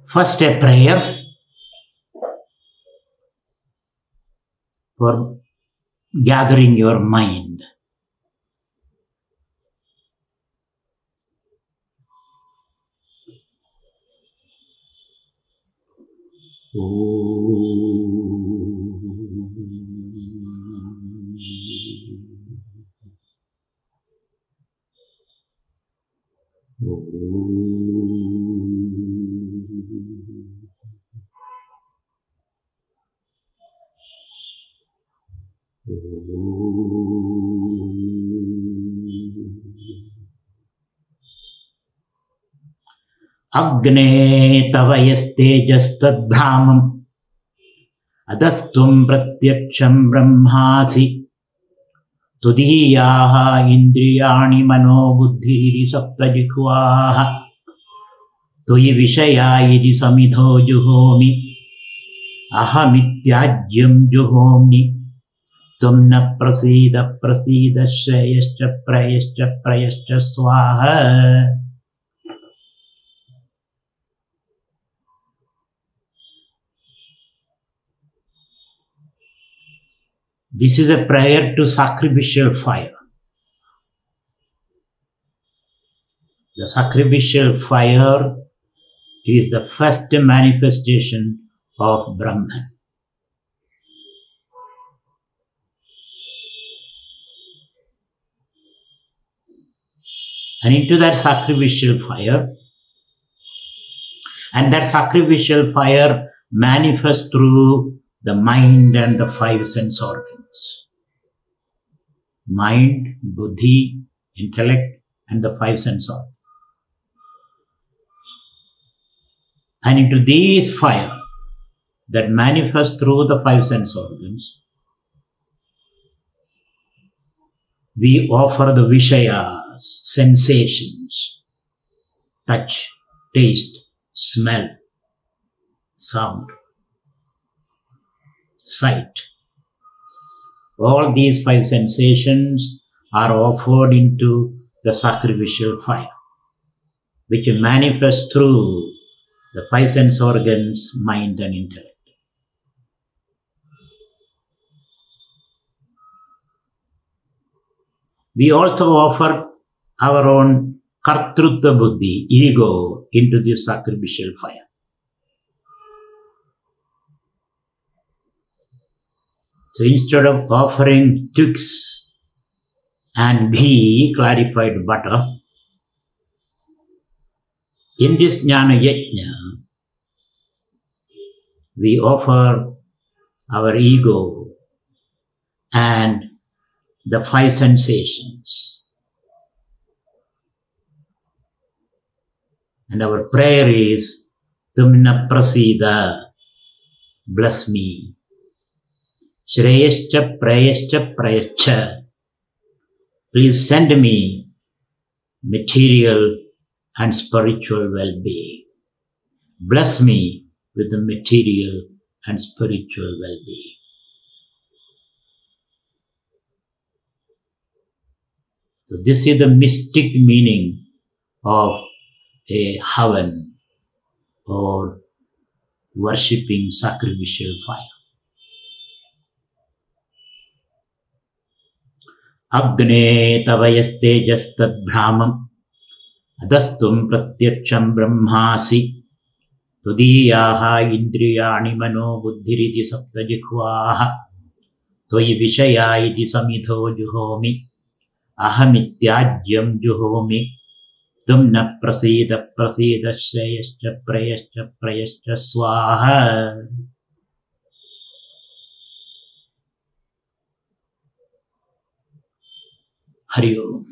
First, a prayer for gathering your mind. Agne tava yastejastad brahmam adastum pratyaksham brahmasi tudiyaha indriyani mano buddhiri saptajikvaha tuyi vishayayiri samidho juhomi ahamityajyam juhomni tumna prasida prasida shreyascha prayascha prayascha swaha. This is a prayer to sacrificial fire. The sacrificial fire is the first manifestation of Brahman. And into that sacrificial fire, and that sacrificial fire manifests through the mind and the five sense organs. Mind, buddhi, intellect, and the five sense organs. And into these fire that manifest through the five sense organs, we offer the vishayas, sensations, touch, taste, smell, sound, sight. All these five sensations are offered into the sacrificial fire, which manifests through the five sense organs, mind and intellect. We also offer our own kartrutva buddhi, ego, into this sacrificial fire. So instead of offering twigs and ghee, clarified butter, in this jnana yajna, we offer our ego and the five sensations. And our prayer is, Tumna prasida, bless me. Shreyascha prayascha prayascha. Please send me material and spiritual well-being. Bless me with the material and spiritual well-being. So this is the mystic meaning of a havan or worshipping sacrificial fire. Agne tavayastejastad brahmam adastum pratyaksham brahmasi tudiyaha indriyani mano buddhiriti saptajikvaha toyi vishayayiti samidho juhomi ahamityajyam juhomi tumna prasida prasida shreyascha prayascha prayascha swaha. Hari Om.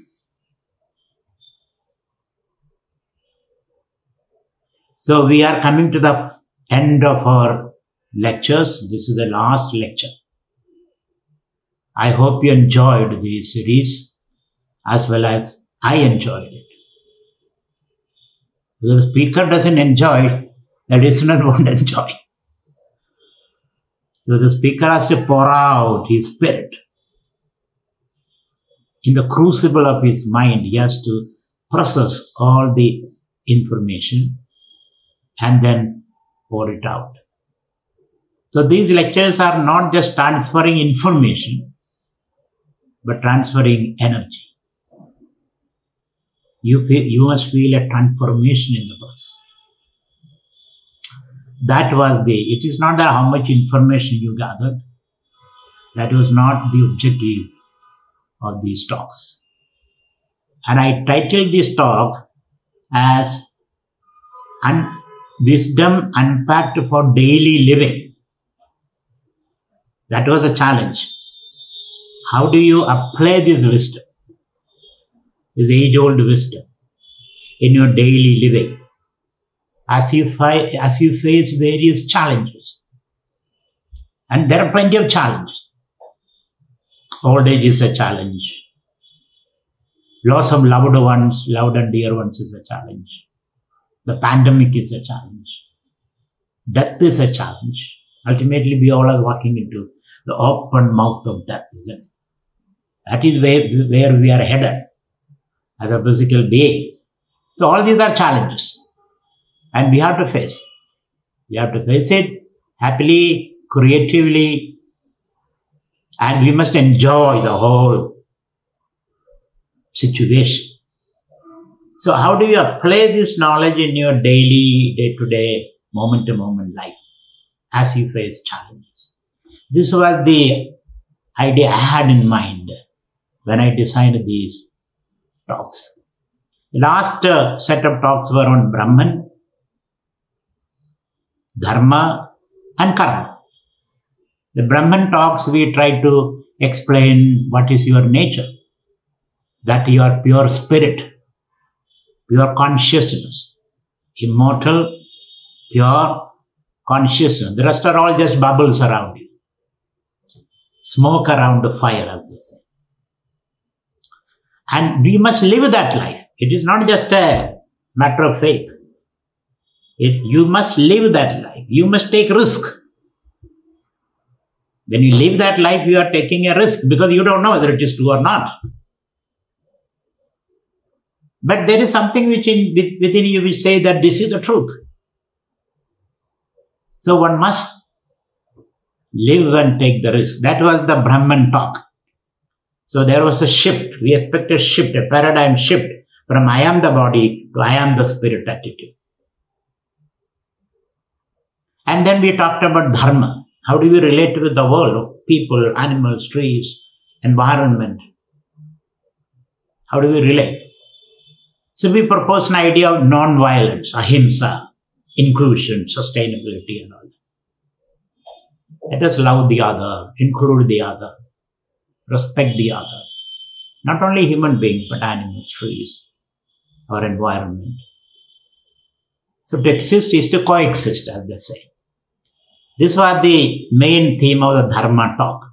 So we are coming to the end of our lectures. This is the last lecture. I hope you enjoyed the series as well as I enjoyed it. If the speaker doesn't enjoy it, the listener won't enjoy. So the speaker has to pour out his spirit. In the crucible of his mind, he has to process all the information and then pour it out. So these lectures are not just transferring information, but transferring energy. You must feel a transformation in the process. That was it is not that how much information you gathered. That was not the objective of these talks. And I titled this talk as Wisdom Unpacked for Daily Living. That was a challenge. How do you apply this wisdom, this age-old wisdom, in your daily living? As you face various challenges. And there are plenty of challenges. Old age is a challenge. Loss of loved ones, loved and dear ones is a challenge. The pandemic is a challenge. Death is a challenge. Ultimately, we all are walking into the open mouth of death, isn't it? That is where we are headed as a physical being. So all these are challenges. And we have to face it. We have to face it happily, creatively, and we must enjoy the whole situation. So how do you apply this knowledge in your daily, day-to-day, moment-to-moment life as you face challenges? This was the idea I had in mind when I designed these talks. The last set of talks were on Brahman, Dharma and Karma. The Brahman talks, we try to explain what is your nature, that you are pure spirit, pure consciousness, immortal, pure consciousness. The rest are all just bubbles around you, smoke around the fire, as they say. And we must live that life. It is not just a matter of faith. You must live that life. You must take risk. When you live that life, you are taking a risk because you don't know whether it is true or not. But there is something within you which say that this is the truth. So one must live and take the risk. That was the Brahman talk. So there was a shift. We expect a shift, a paradigm shift from I am the body to I am the spirit attitude. And then we talked about Dharma. How do we relate with the world, people, animals, trees, environment? How do we relate? So we propose an idea of non-violence, ahimsa, inclusion, sustainability and all that. Let us love the other, include the other, respect the other. Not only human beings, but animals, trees, our environment. So to exist is to coexist, as they say. This was the main theme of the Dharma talk.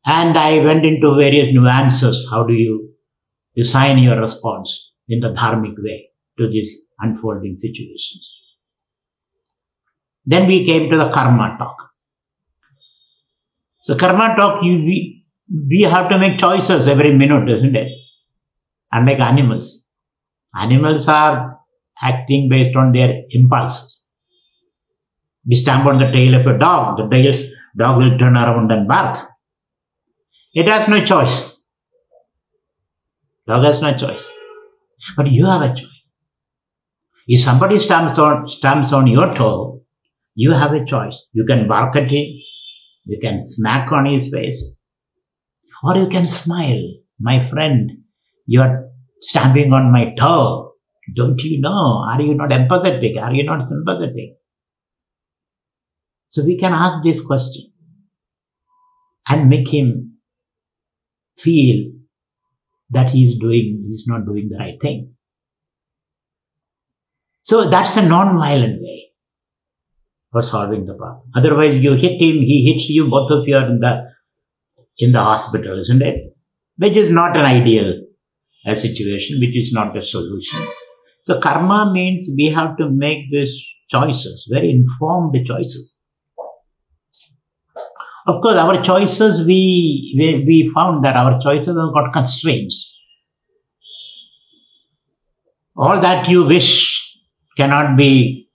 And I went into various nuances. How do you design your response in the dharmic way to these unfolding situations? Then we came to the Karma talk. So Karma talk, we have to make choices every minute, isn't it? Unlike animals. Animals are acting based on their impulses. We stamp on the tail of a dog. The dog will turn around and bark. It has no choice. Dog has no choice. But you have a choice. If somebody stamps on your toe, you have a choice. You can bark at him. You can smack on his face. Or you can smile. My friend, you are stamping on my toe. Don't you know? Are you not empathetic? Are you not sympathetic? So we can ask this question and make him feel that he's not doing the right thing. So that's a non-violent way for solving the problem. Otherwise, you hit him, he hits you, both of you are in the hospital, isn't it? Which is not an ideal situation, which is not a solution. So karma means we have to make these choices, very informed choices. Of course, our choices, we found that our choices have got constraints. All that you wish cannot be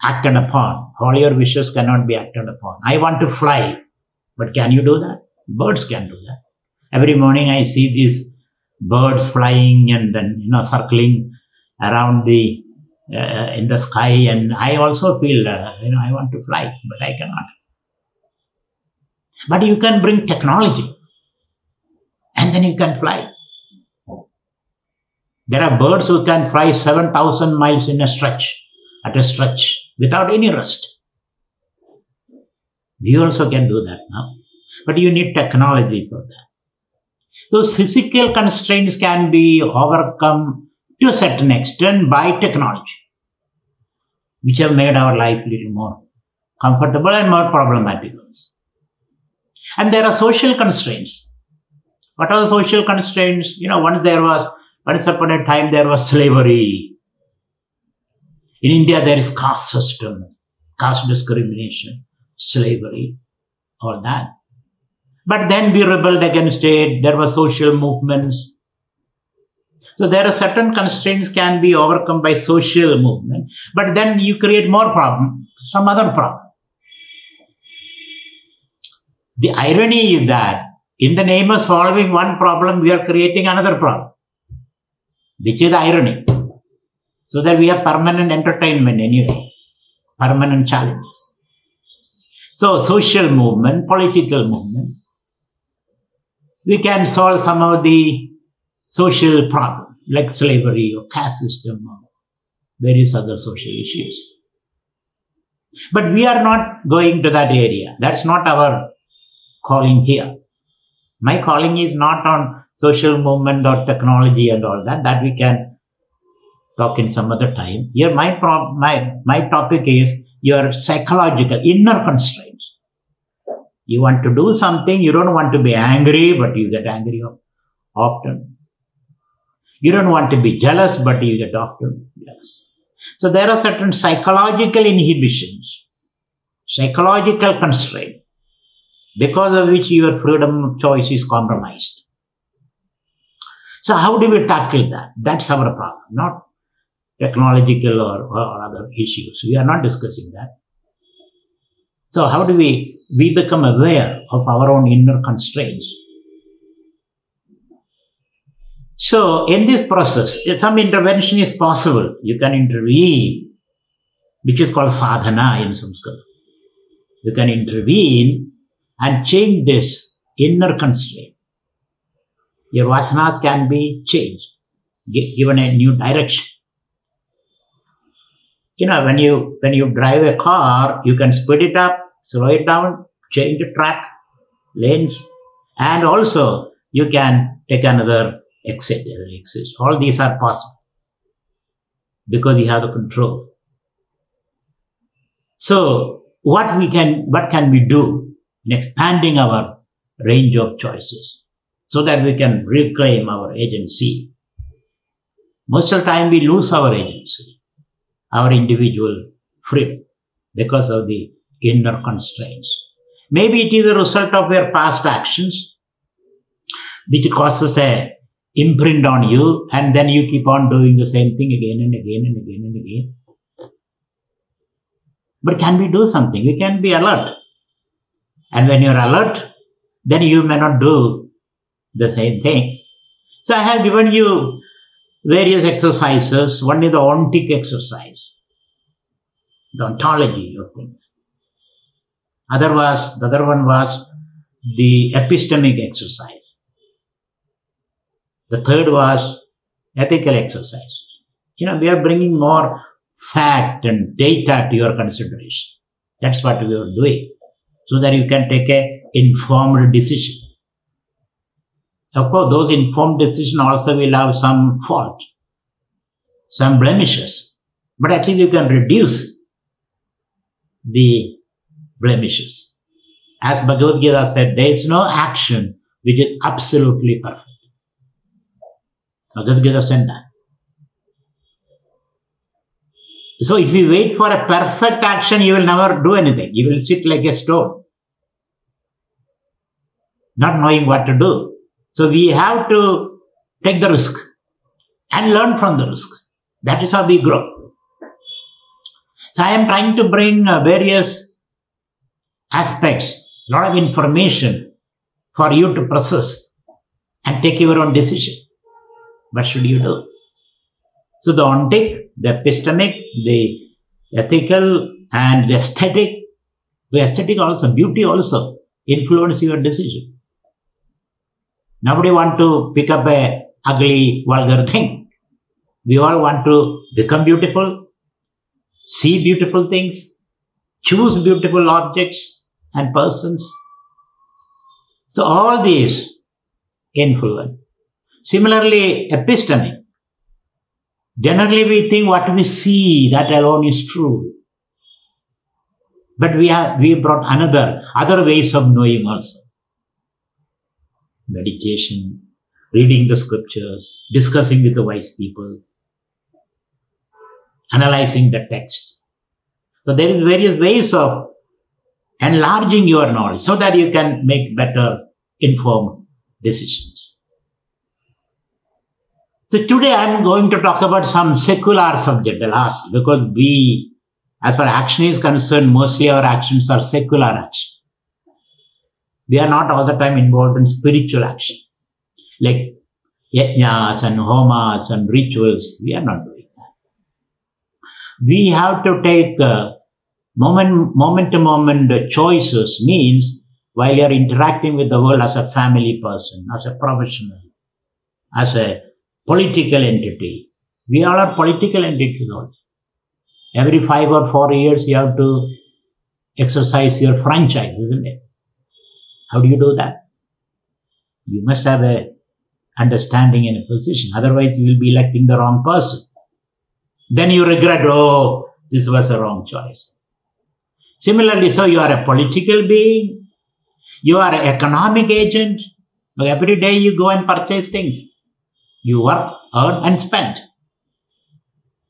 acted upon. All your wishes cannot be acted upon. I want to fly, but can you do that? Birds can do that. Every morning I see these birds flying and then, circling around in the sky, and I also feel, I want to fly, but I cannot. But you can bring technology, and then you can fly. There are birds who can fly 7,000 miles at a stretch, without any rest. We also can do that now. But you need technology for that. Those physical constraints can be overcome to a certain extent by technology, which have made our life a little more comfortable and more problematic. And there are social constraints. What are the social constraints? Once upon a time there was slavery. In India there is caste system, caste discrimination, slavery, all that. But then we rebelled against it. There were social movements. So there are certain constraints can be overcome by social movement. But then you create more problem, some other problem. The irony is that in the name of solving one problem, we are creating another problem, which is the irony. So that we have permanent entertainment anyway, permanent challenges. So social movement, political movement, we can solve some of the social problems like slavery or caste system or various other social issues. But we are not going to that area. That's not our calling here. My calling is not on social movement or technology and all that. That we can talk in some other time. Here my topic is your psychological inner constraints. You want to do something, you don't want to be angry, but you get angry often. You don't want to be jealous, but you get often jealous. So there are certain psychological inhibitions, psychological constraints, because of which your freedom of choice is compromised. So how do we tackle that? That's our problem, not technological or other issues. We are not discussing that. So how do we become aware of our own inner constraints? So in this process, some intervention is possible. You can intervene, which is called sadhana in Sanskrit. You can intervene and change this inner constraint. Your vasanas can be changed, given a new direction. When you drive a car, you can speed it up, slow it down, change the track, lanes, and also you can take another exit. All these are possible because you have the control. So what can we do in expanding our range of choices so that we can reclaim our agency? Most of the time we lose our agency, our individual freedom, because of the inner constraints. Maybe it is a result of your past actions, which causes a imprint on you, and then you keep on doing the same thing again and again and again and again. But can we do something? We can be alert. And when you're alert, then you may not do the same thing. So I have given you various exercises. One is the ontic exercise, the ontology of things. The other one was the epistemic exercise. The third was ethical exercises. We are bringing more fact and data to your consideration. That's what we are doing, so that you can take an informed decision. Of course, those informed decisions also will have some fault, some blemishes, but at least you can reduce the blemishes. As Bhagavad Gita said, there is no action which is absolutely perfect. Bhagavad Gita said that. So if you wait for a perfect action, you will never do anything. You will sit like a stone, not knowing what to do. So we have to take the risk and learn from the risk. That is how we grow. So I am trying to bring various aspects, a lot of information for you to process and take your own decision. What should you do? So the ontic, the epistemic, the ethical and the aesthetic also, beauty also influence your decision. Nobody want to pick up a ugly, vulgar thing. We all want to become beautiful, see beautiful things, choose beautiful objects and persons. So all these influence. Similarly, epistemic. Generally we think what we see, that alone is true. But we brought other ways of knowing also. Meditation, reading the scriptures, discussing with the wise people, analyzing the text. So there is various ways of enlarging your knowledge so that you can make better informed decisions. So today I am going to talk about some secular subject, the last, because we, as far as action is concerned, mostly our actions are secular action. We are not all the time involved in spiritual action, like yajnas and homas and rituals. We are not doing that. We have to take moment-to-moment choices, means while you are interacting with the world as a family person, as a professional, as a political entity. We all are political entities also. Every 5 or 4 years you have to exercise your franchise, isn't it? How do you do that? You must have a understanding and a position. Otherwise you will be electing the wrong person. Then you regret, oh, this was a wrong choice. Similarly, so you are a political being. You are an economic agent. Every day you go and purchase things. You work, earn and spend.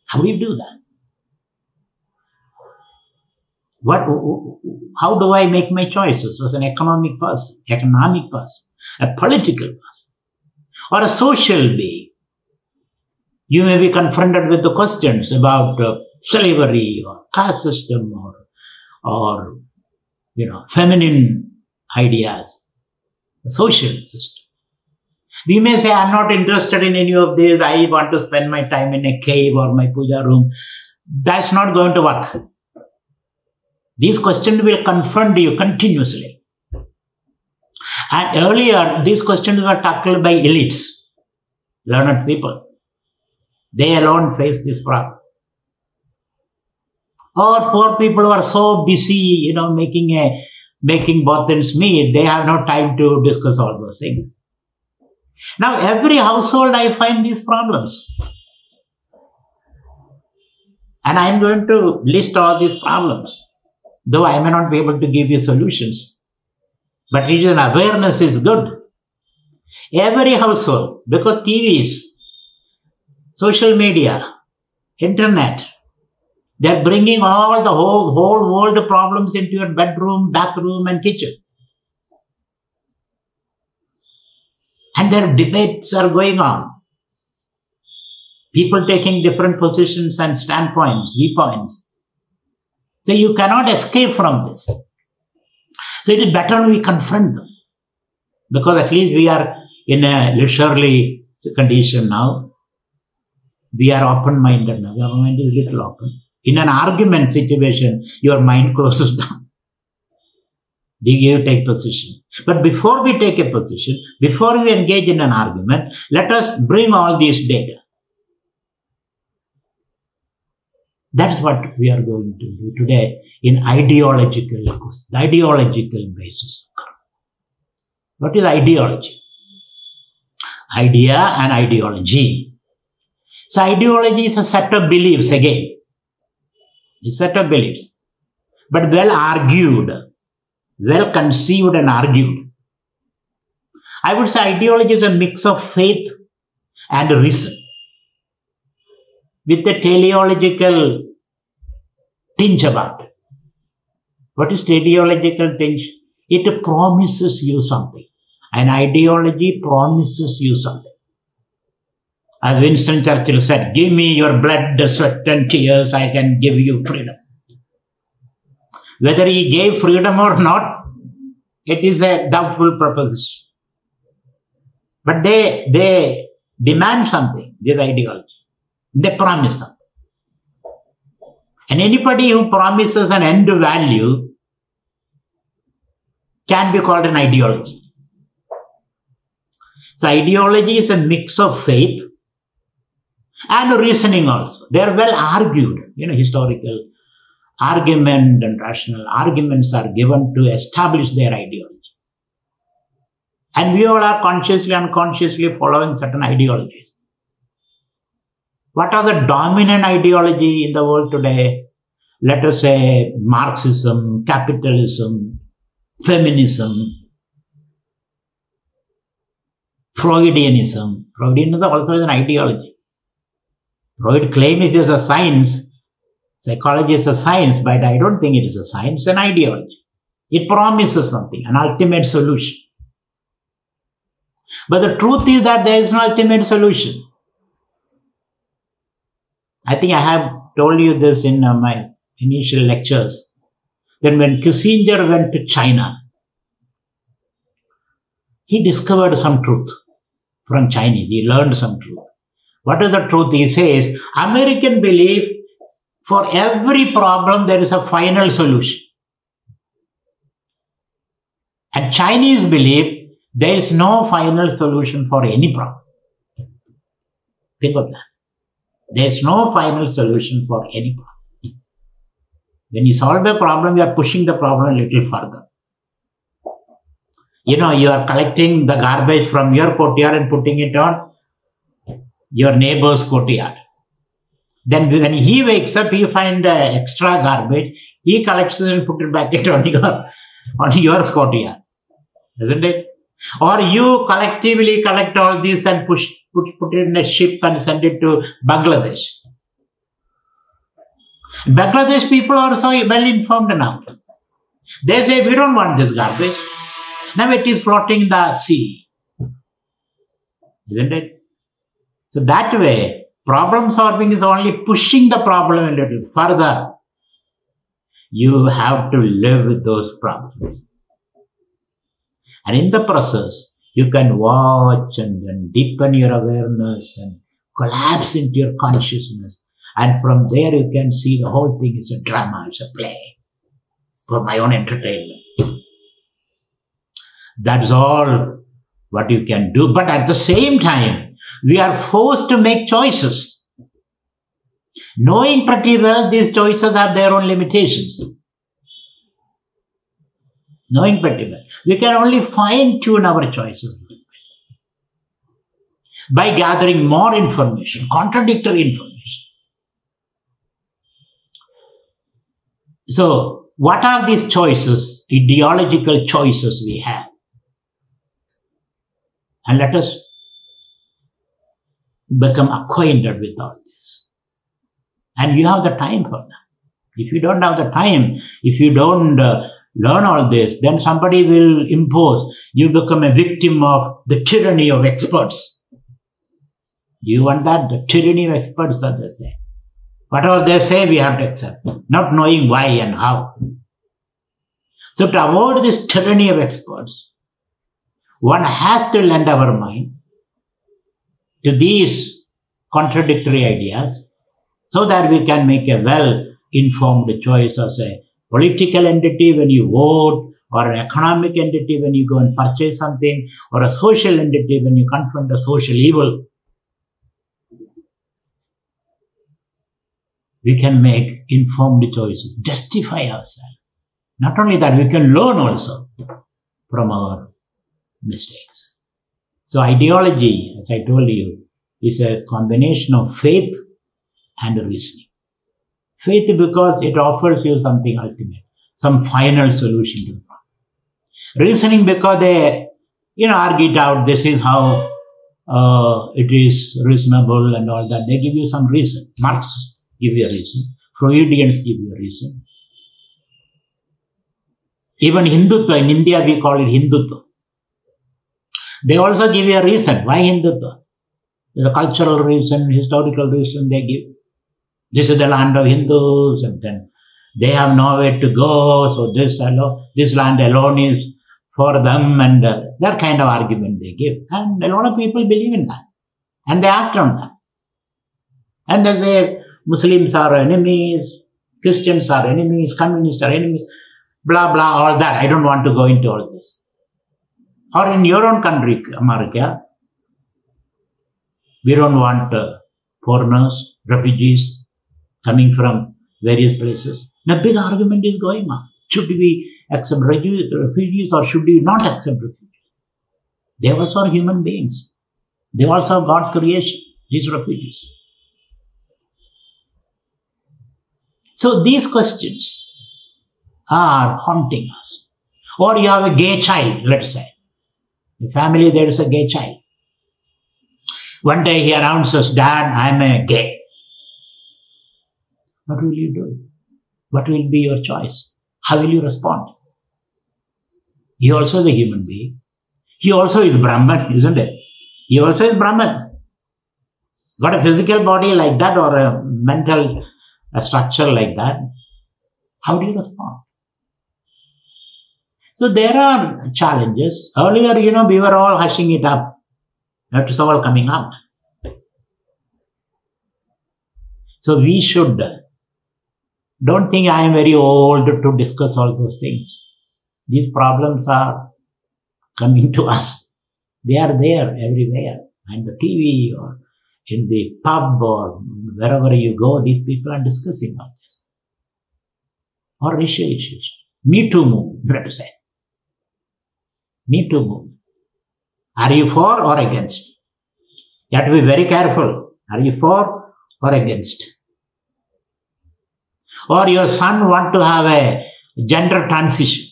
How do you do that? How do I make my choices as an economic person, a political person, or a social being? You may be confronted with the questions about slavery or caste system or feminine ideas, the social system. We may say, I'm not interested in any of this. I want to spend my time in a cave or my puja room. That's not going to work. These questions will confront you continuously. And earlier, these questions were tackled by elites, learned people. They alone face this problem. Or poor people who are so busy, making both ends meet, they have no time to discuss all those things. Now, every household I find these problems. And I am going to list all these problems. Though I may not be able to give you solutions. But regional awareness is good. Every household, because TVs, social media, internet, they are bringing all the whole world problems into your bedroom, bathroom and kitchen. And their debates are going on. People taking different positions and standpoints, viewpoints. So you cannot escape from this. So it is better we confront them. Because at least we are in a leisurely condition now. We are open-minded now. Our mind is a little open. In an argument situation, your mind closes down. You take position. But before we take a position, before we engage in an argument, let us bring all these data. That's what we are going to do today in ideological basis. What is ideology? Idea and ideology. So ideology is a set of beliefs again. It's a set of beliefs. But well argued, well conceived and argued. I would say ideology is a mix of faith and reason, with a teleological tinge about it. What is the ideological tinge? It promises you something. An ideology promises you something. As Winston Churchill said, give me your blood, sweat and tears, I can give you freedom. Whether he gave freedom or not, it is a doubtful proposition. But they demand something, this ideology. They promise something. And anybody who promises an end value can be called an ideology. So ideology is a mix of faith and reasoning also. They are well argued. Historical argument and rational arguments are given to establish their ideology. And we all are consciously, unconsciously following certain ideologies. What are the dominant ideology in the world today? Let us say Marxism, capitalism, feminism, Freudianism. Freudianism also is an ideology. Freud claims it is a science. Psychology is a science, but I don't think it is a science, it's an ideology. It promises something, an ultimate solution. But the truth is that there is no ultimate solution. I think I have told you this in my initial lectures. Then when Kissinger went to China, he discovered some truth from Chinese. He learned some truth. What is the truth? He says, American belief, for every problem there is a final solution. And Chinese believe there is no final solution for any problem. Think of that. There is no final solution for any problem. When you solve a problem, you are pushing the problem a little further. You are collecting the garbage from your courtyard and putting it on your neighbor's courtyard. Then when he wakes up, he finds extra garbage. He collects it and puts it back on your courtyard. Isn't it? Or you collectively collect all this and put it in a ship and send it to Bangladesh. Bangladesh people are so well informed now. They say, we don't want this garbage. Now it is floating in the sea. Isn't it? So that way, problem solving is only pushing the problem a little further. You have to live with those problems. And in the process, you can watch and then deepen your awareness and collapse into your consciousness. And from there you can see the whole thing is a drama, it's a play for my own entertainment. That is all what you can do. But at the same time, we are forced to make choices. Knowing pretty well these choices have their own limitations. Knowing pretty well. We can only fine-tune our choices by gathering more information, contradictory information. So, what are these choices, ideological choices we have? And let us become acquainted with all this. And you have the time for that. If you don't have the time, if you don't learn all this, then somebody will impose. You become a victim of the tyranny of experts. Do you want that? The tyranny of experts, that they say. Whatever they say, we have to accept, not knowing why and how. So to avoid this tyranny of experts, one has to lend our mind to these contradictory ideas so that we can make a well-informed choice as a political entity when you vote, or an economic entity when you go and purchase something, or a social entity when you confront a social evil. We can make informed choices, justify ourselves. Not only that, we can learn also from our mistakes. So ideology, as I told you, is a combination of faith and reasoning. Faith because it offers you something ultimate, some final solution to the problem. Reasoning because they, argue it out, this is how it is reasonable and all that. They give you some reason. Marx give you a reason. Freudians give you a reason. Even Hindutva, in India we call it Hindutva. They also give you a reason. Why Hindutva? There's a cultural reason, historical reason they give. This is the land of Hindus, and then they have nowhere to go, so this land alone is for them, and that kind of argument they give. And a lot of people believe in that. And they act on that. And they say Muslims are enemies, Christians are enemies, communists are enemies, blah, blah, all that. I don't want to go into all this. Or in your own country, America, we don't want foreigners, refugees coming from various places. Now, big argument is going on. Should we accept refugees or should we not accept refugees? They also are human beings. They also are God's creation, these refugees. So these questions are haunting us. Or you have a gay child, let's say. In family there is a gay child. One day he announces, Dad, I'm a gay. What will you do? What will be your choice? How will you respond? He also is a human being. He also is Brahman, isn't it? He also is Brahman. Got a physical body like that or a mental structure like that. How do you respond? So there are challenges. Earlier, we were all hushing it up. Now it's all coming out. So we should, don't think I am very old to discuss all those things. These problems are coming to us. They are there everywhere. On the TV or in the pub or wherever you go, these people are discussing all this. Or racial issues. Me Too movement, let us say. Me Too movement. Are you for or against? You have to be very careful. Are you for or against? Or your son want to have a gender transition.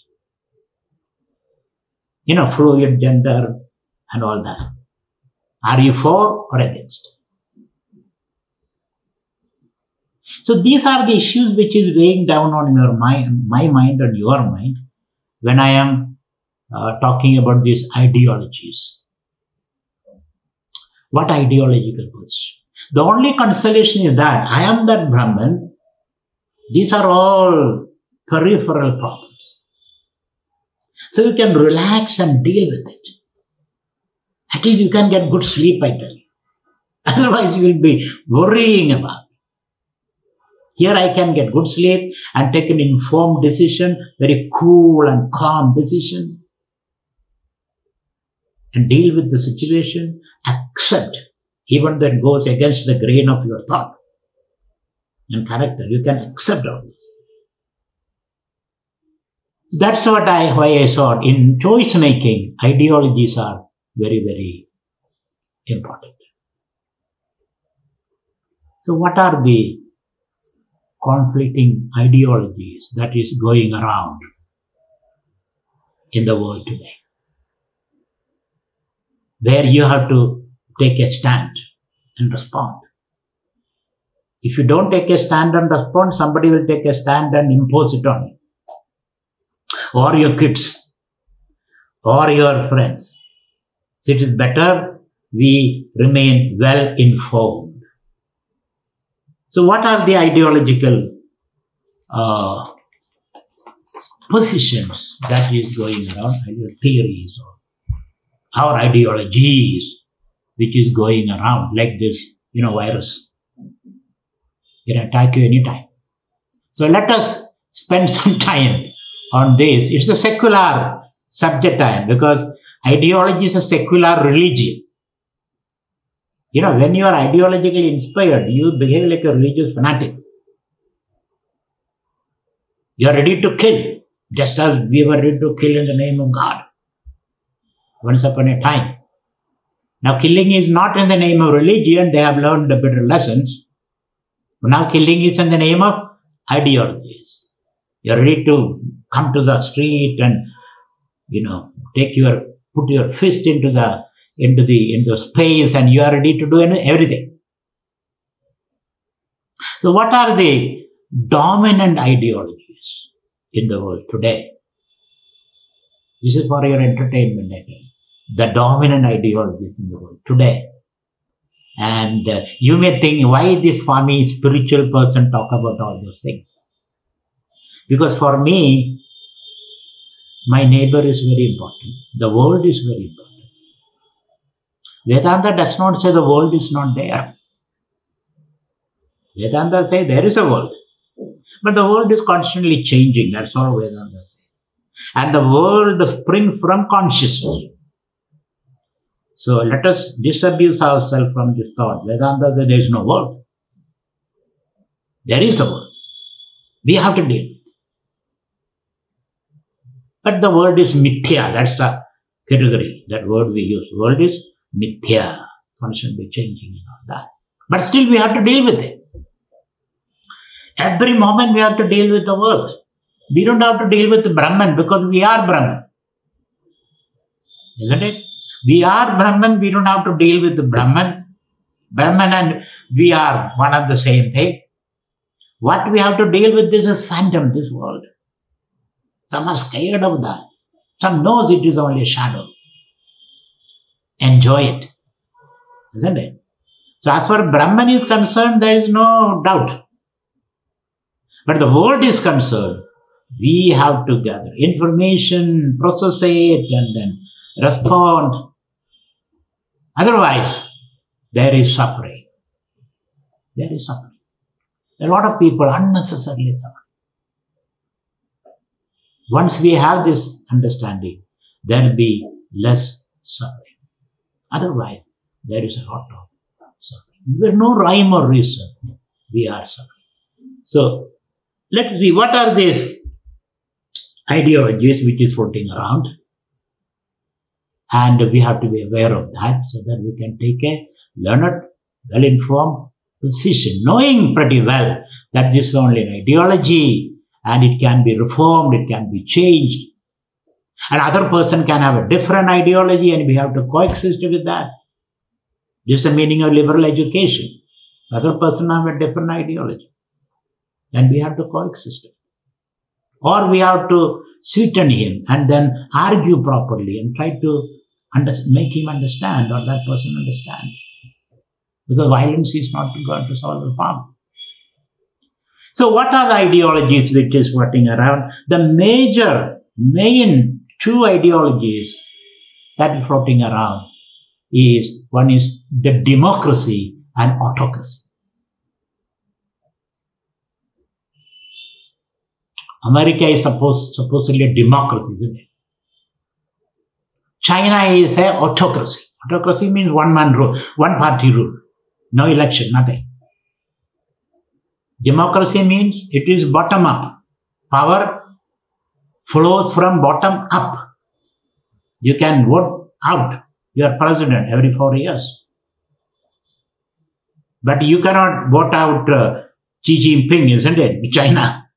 Fluid gender and all that. Are you for or against? So these are the issues which is weighing down on your mind, my mind and your mind when I am talking about these ideologies. What ideological position? The only consolation is that I am that Brahman. These are all peripheral problems. So you can relax and deal with it. At least you can get good sleep, I tell you. Otherwise you will be worrying about it. Here I can get good sleep and take an informed decision, very cool and calm decision. And deal with the situation, accept even that goes against the grain of your thought and character. You can accept all this. That's why I saw in choice making, ideologies are very, very important. So what are the conflicting ideologies that is going around in the world today? Where you have to take a stand and respond. If you don't take a stand and respond, somebody will take a stand and impose it on you. Or your kids. Or your friends. So it is better we remain well informed. So what are the ideological positions that is going around? Theories or our ideologies which is going around like this, virus. It can attack you anytime. So let us spend some time on this. It's a secular subject time because ideology is a secular religion. When you are ideologically inspired, you behave like a religious fanatic. You are ready to kill, just as we were ready to kill in the name of God. Once upon a time. Now killing is not in the name of religion, they have learned the better lessons. Now killing is in the name of ideologies. You are ready to come to the street and, put your fist into the space and you are ready to do everything. So what are the dominant ideologies in the world today. This is for your entertainment, I think. The dominant ideologies in the world today. And you may think, why this SWAMI spiritual person talk about all those things? Because for me, my neighbor is very important. The world is very important. Vedanta does not say the world is not there. Vedanta says there is a world. But the world is constantly changing. That's all Vedanta says. And the world springs from consciousness. So let us disabuse ourselves from this thought. Vedanta says there is no world. There is a world. We have to deal with it. But the word is mithya. That's the category. That word we use. Word is mithya. Constantly changing and all that. But still we have to deal with it. Every moment we have to deal with the world. We don't have to deal with the Brahman because we are Brahman. Isn't it? We are Brahman. We don't have to deal with the Brahman. Brahman and we are one of the same thing. What we have to deal with this is phantom, this world. Some are scared of that. Some knows it is only a shadow. Enjoy it. Isn't it? So as far as Brahman is concerned, there is no doubt. But the world is concerned, we have to gather information, process it, and then respond. Otherwise, there is suffering. There is suffering. A lot of people unnecessarily suffer. Once we have this understanding, there will be less suffering. Otherwise, there is a lot of suffering. There is no rhyme or reason. We are suffering. So, let's see, what are these ideologies which is floating around? And we have to be aware of that so that we can take a learned, well-informed position, knowing pretty well that this is only an ideology and it can be reformed, it can be changed. Another person can have a different ideology and we have to coexist with that. This is the meaning of liberal education. Other person have a different ideology. And we have to coexist. Or we have to sweeten him and then argue properly and try to make him understand or that person understand. Because violence is not going to solve the problem. So what are the ideologies which is floating around? The main two ideologies that are floating around is, one is the democracy and autocracy. America is supposedly a democracy, isn't it? China is an autocracy. Autocracy means one man rule, one party rule. No election, nothing. Democracy means it is bottom up. Power flows from bottom up. You can vote out your president every 4 years. But you cannot vote out Xi Jinping, isn't it? China.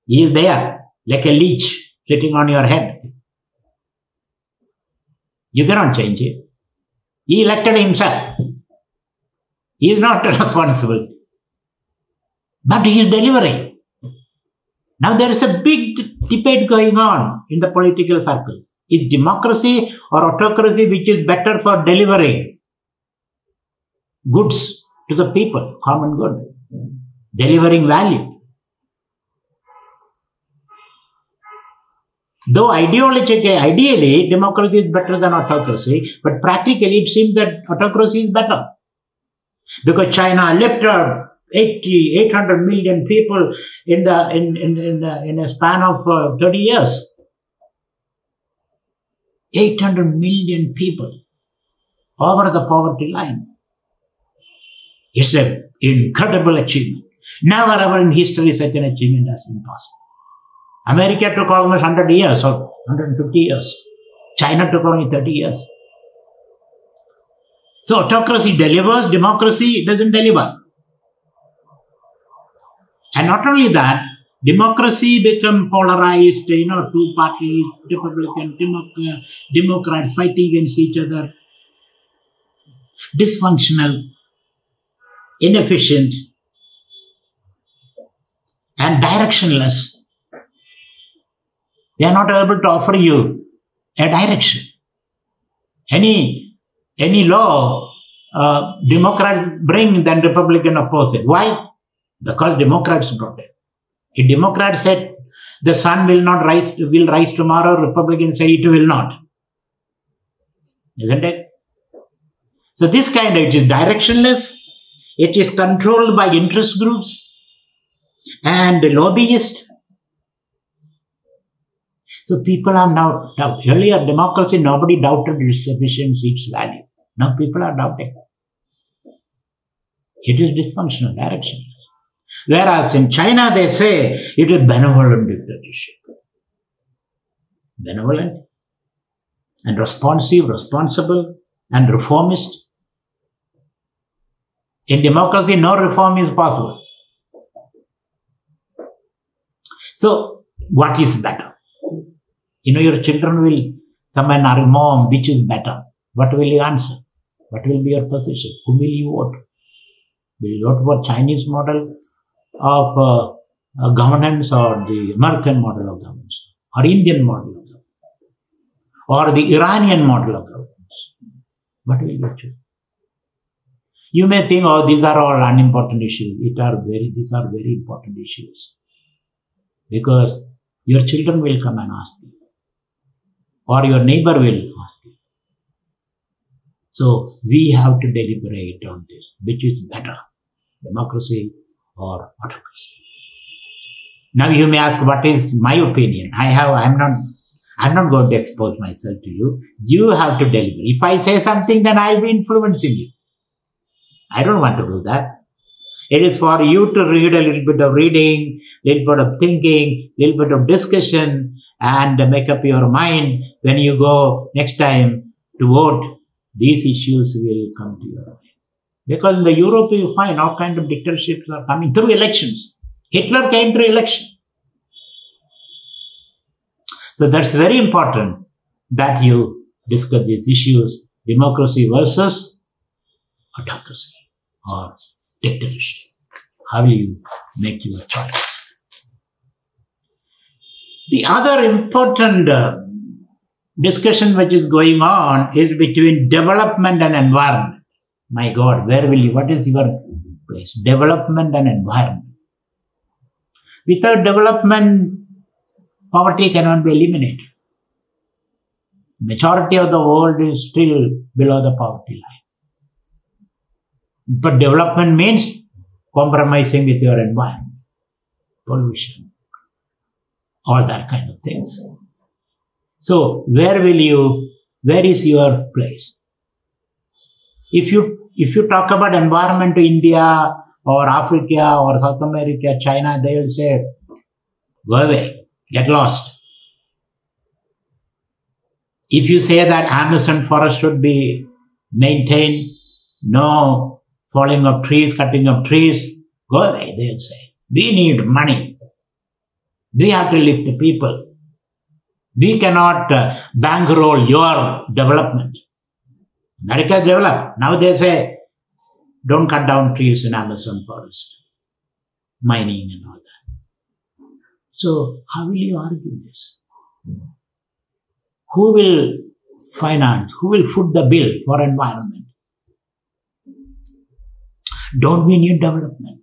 He is there, like a leech sitting on your head. You cannot change it. He elected himself. He is not responsible. But he is delivering. Now there is a big debate going on in the political circles. Is democracy or autocracy which is better for delivering goods to the people, common good, delivering value? Though ideally, democracy is better than autocracy, but practically it seems that autocracy is better. Because China lifted 800 million people in a span of 30 years. 800 million people over the poverty line. It's an incredible achievement. Never ever in history such an achievement has been possible. America took almost 100 years or 150 years. China took only 30 years. So autocracy delivers, democracy doesn't deliver. And not only that, democracy become polarized, two parties, Republican, Democrats fighting against each other. Dysfunctional, inefficient. and directionless. They are not able to offer you a direction. Any law, Democrats bring, then Republican oppose it. Why? Because Democrats brought it. If Democrats said the sun will rise tomorrow, Republicans say it will not. Isn't it? So this kind of, it is directionless, it is controlled by interest groups and lobbyists. So people are now, earlier democracy, nobody doubted its efficiency, its value. Now people are doubting. It is dysfunctional, directionless. Whereas in China they say it is benevolent dictatorship. Benevolent and responsive, responsible and reformist. In democracy, no reform is possible. So, what is better? Your children will come and ask, Mom, which is better? What will you answer? What will be your position? Who will you vote? Will you vote for Chinese model of governance, or the American model of governance, or Indian model of governance, or the Iranian model of governance? What will you choose? You may think, oh, these are all unimportant issues. These are very important issues. Because your children will come and ask you. Or your neighbor will ask you. So, we have to deliberate on this. Which is better? Democracy or autocracy? Now you may ask, what is my opinion? I'm not going to expose myself to you. You have to deliberate. If I say something, then I'll be influencing you. I don't want to do that. It is for you to read a little bit of reading, little bit of thinking, little bit of discussion, and make up your mind. When you go next time to vote, these issues will come to your mind. Because in the Europe you find all kinds of dictatorships are coming through elections. Hitler came through election. So that's very important that you discuss these issues, democracy versus autocracy or dictatorship. How will you make your choice? The other important discussion which is going on is between development and environment. My God, what is your place? Development and environment. Without development, poverty cannot be eliminated. Majority of the world is still below the poverty line. But development means compromising with your environment, pollution, all that kind of things. So, where is your place? If you talk about environment to India or Africa or South America, China, they will say, go away, get lost. If you say that Amazon forest should be maintained, no falling of trees, cutting of trees, go away, they will say. We need money. We have to lift the people. We cannot bankroll your development. America developed. Now they say, don't cut down trees in Amazon forest. Mining and all that. So, how will you argue this? Who will finance? Who will foot the bill for environment? Don't we need development?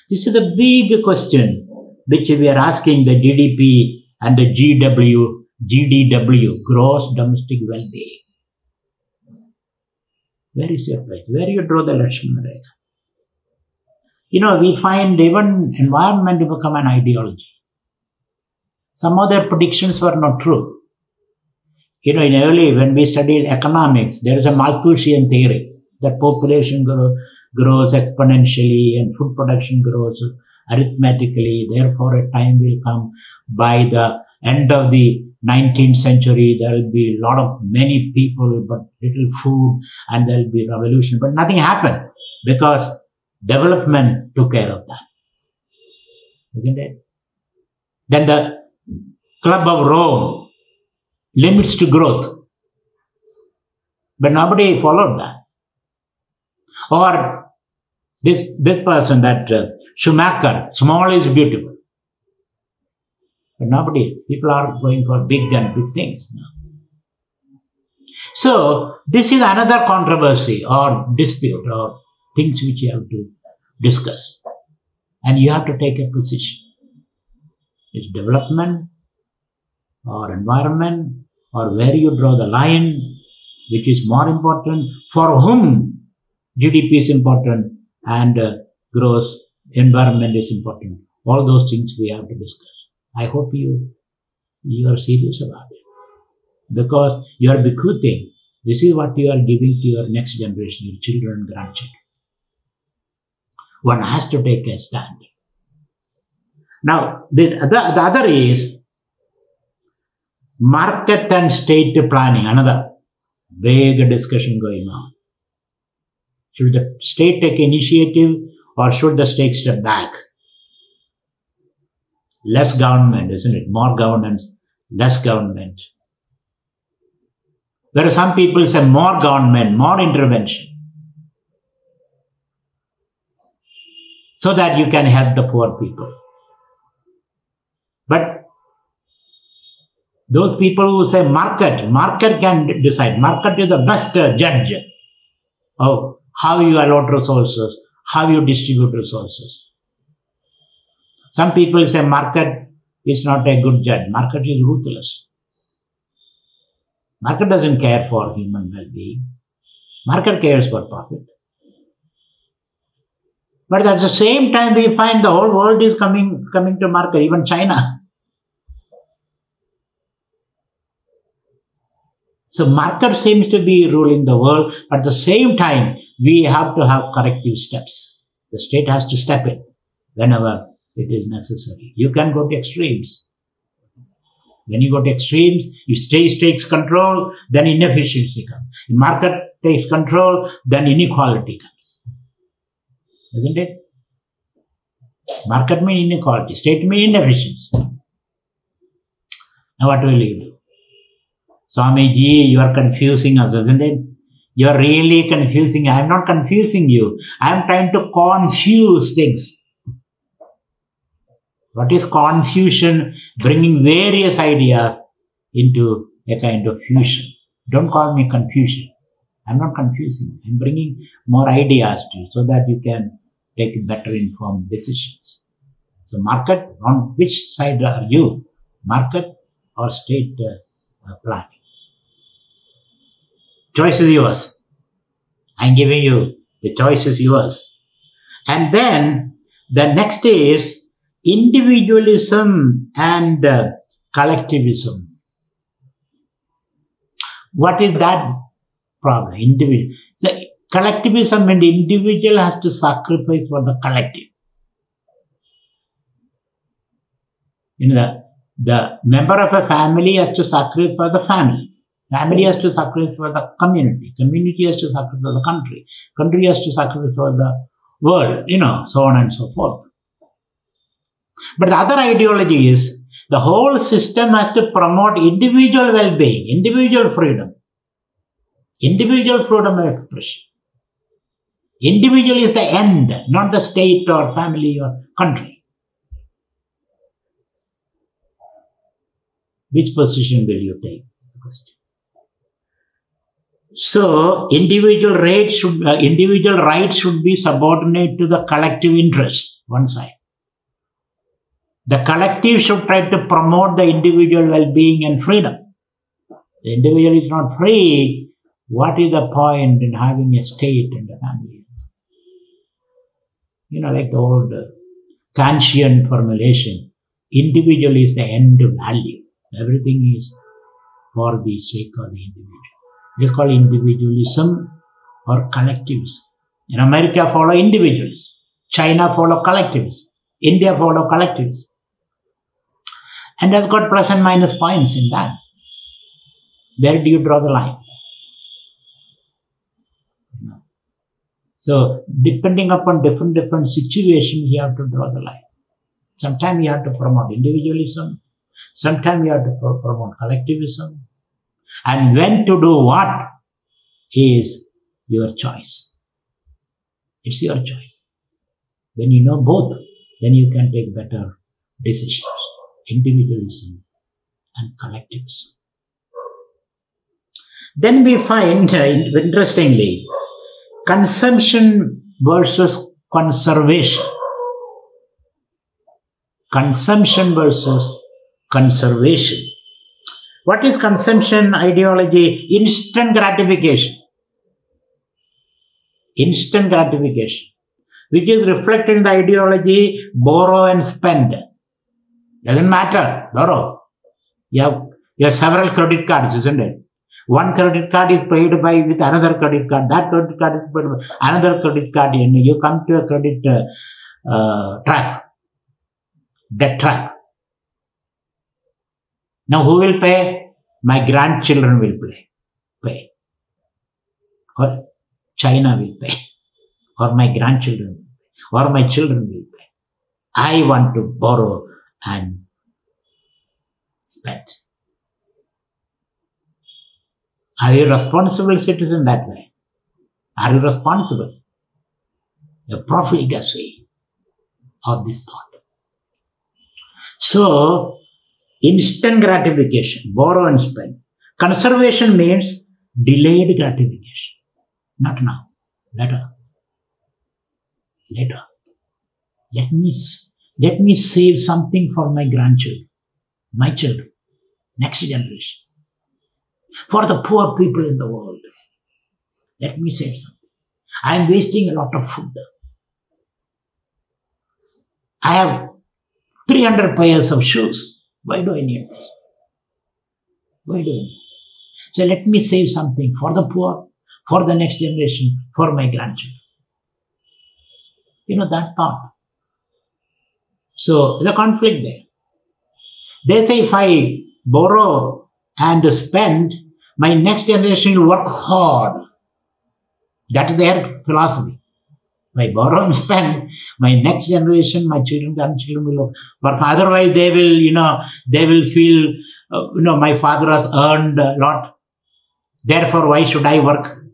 This is the big question which we are asking the GDP and the GDW, gross domestic well-being. Where is your place? Where you draw the Lakshmana Rekha? We find even environment to become an ideology. Some of their predictions were not true. In early, when we studied economics, there is a Malthusian theory that population grows exponentially and food production grows arithmetically. Therefore, a time will come by the end of the 19th century, there will be many people, but little food, and there will be revolution. But nothing happened because development took care of that. Isn't it? Then the Club of Rome, limits to growth. But nobody followed that. Or This person, that Schumacher, small is beautiful. But nobody, people are going for big and big things now. So, this is another controversy or dispute or things which you have to discuss. And you have to take a position. It's development or environment or where you draw the line, which is more important, for whom GDP is important and gross environment is important. All those things we have to discuss. I hope you are serious about it. Because you are bequeathing. This is what you are giving to your next generation, your children and grandchildren. One has to take a stand. Now, the other is market and state planning, another big discussion going on. Should the state take initiative or should the state step back? Less government, isn't it? More governance, less government. There are some people say more government, more intervention. So that you can help the poor people. But those people who say market can decide. Market is the best judge of how you allot resources, how you distribute resources. Some people say market is not a good judge. Market is ruthless. Market doesn't care for human well-being. Market cares for profit. But at the same time, we find the whole world is coming to market, even China. So market seems to be ruling the world. At the same time, we have to have corrective steps. The state has to step in whenever it is necessary. You can go to extremes. When you go to extremes, if state takes control, then inefficiency comes. If market takes control, then inequality comes. Isn't it? Market means inequality, state means inefficiency. Now what will you do? Swamiji, you are confusing us, isn't it? You are really confusing. I am not confusing you. I am trying to confuse things. What is confusion? Bringing various ideas into a kind of fusion. Don't call me confusion. I am not confusing. I am bringing more ideas to you so that you can take better informed decisions. So market, on which side are you? Market or state planning? Choice is yours. I am giving you, the choice is yours. And then the next is individualism and collectivism. What is that problem? Individual. So collectivism and individual has to sacrifice for the collective. You know, the member of a family has to sacrifice for the family. Family has to sacrifice for the community. Community has to sacrifice for the country. Country has to sacrifice for the world, you know, so on and so forth. But the other ideology is the whole system has to promote individual well-being, individual freedom. Individual freedom of expression. Individual is the end, not the state or family or country. Which position will you take? So, individual rights should be subordinate to the collective interest, one side. The collective should try to promote the individual well-being and freedom. The individual is not free. What is the point in having a state and a family? You know, like the old Kantian formulation, individual is the end value. Everything is for the sake of the individual. It is called individualism or collectivism. In America follow individualism. China follow collectivism. India follow collectivism. And has got plus and minus points in that. Where do you draw the line? So, depending upon different situations, you have to draw the line. Sometimes you have to promote individualism. Sometimes you have to promote collectivism. And when to do what is your choice. It's your choice. When you know both, then you can take better decisions. Individualism and collectivism. Then we find, interestingly, consumption versus conservation. Consumption versus conservation. What is consumption ideology? Instant gratification. Instant gratification, which is reflected in the ideology borrow and spend. Doesn't matter, borrow. You have several credit cards, isn't it? One credit card is paid by with another credit card. That credit card is paid by another credit card, and you come to a credit trap, debt trap. Now who will pay? My grandchildren will pay. Or China will pay. Or my grandchildren will pay. Or my children will pay. I want to borrow and spend. Are you a responsible citizen that way? Are you responsible? The profligacy of this thought. So, instant gratification, borrow and spend. Conservation means delayed gratification. Not now, later. Later. Let me save something for my grandchildren, my children, next generation. For the poor people in the world. Let me save something. I am wasting a lot of food. I have 300 pairs of shoes. Why do I need this? Why do I need this? So let me save something for the poor, for the next generation, for my grandchildren. You know, that thought. So, the conflict there. They say if I borrow and spend, my next generation will work hard. That is their philosophy. If I borrow and spend, my next generation, my children, grandchildren will work. Otherwise, they will feel, my father has earned a lot. Therefore, why should I work?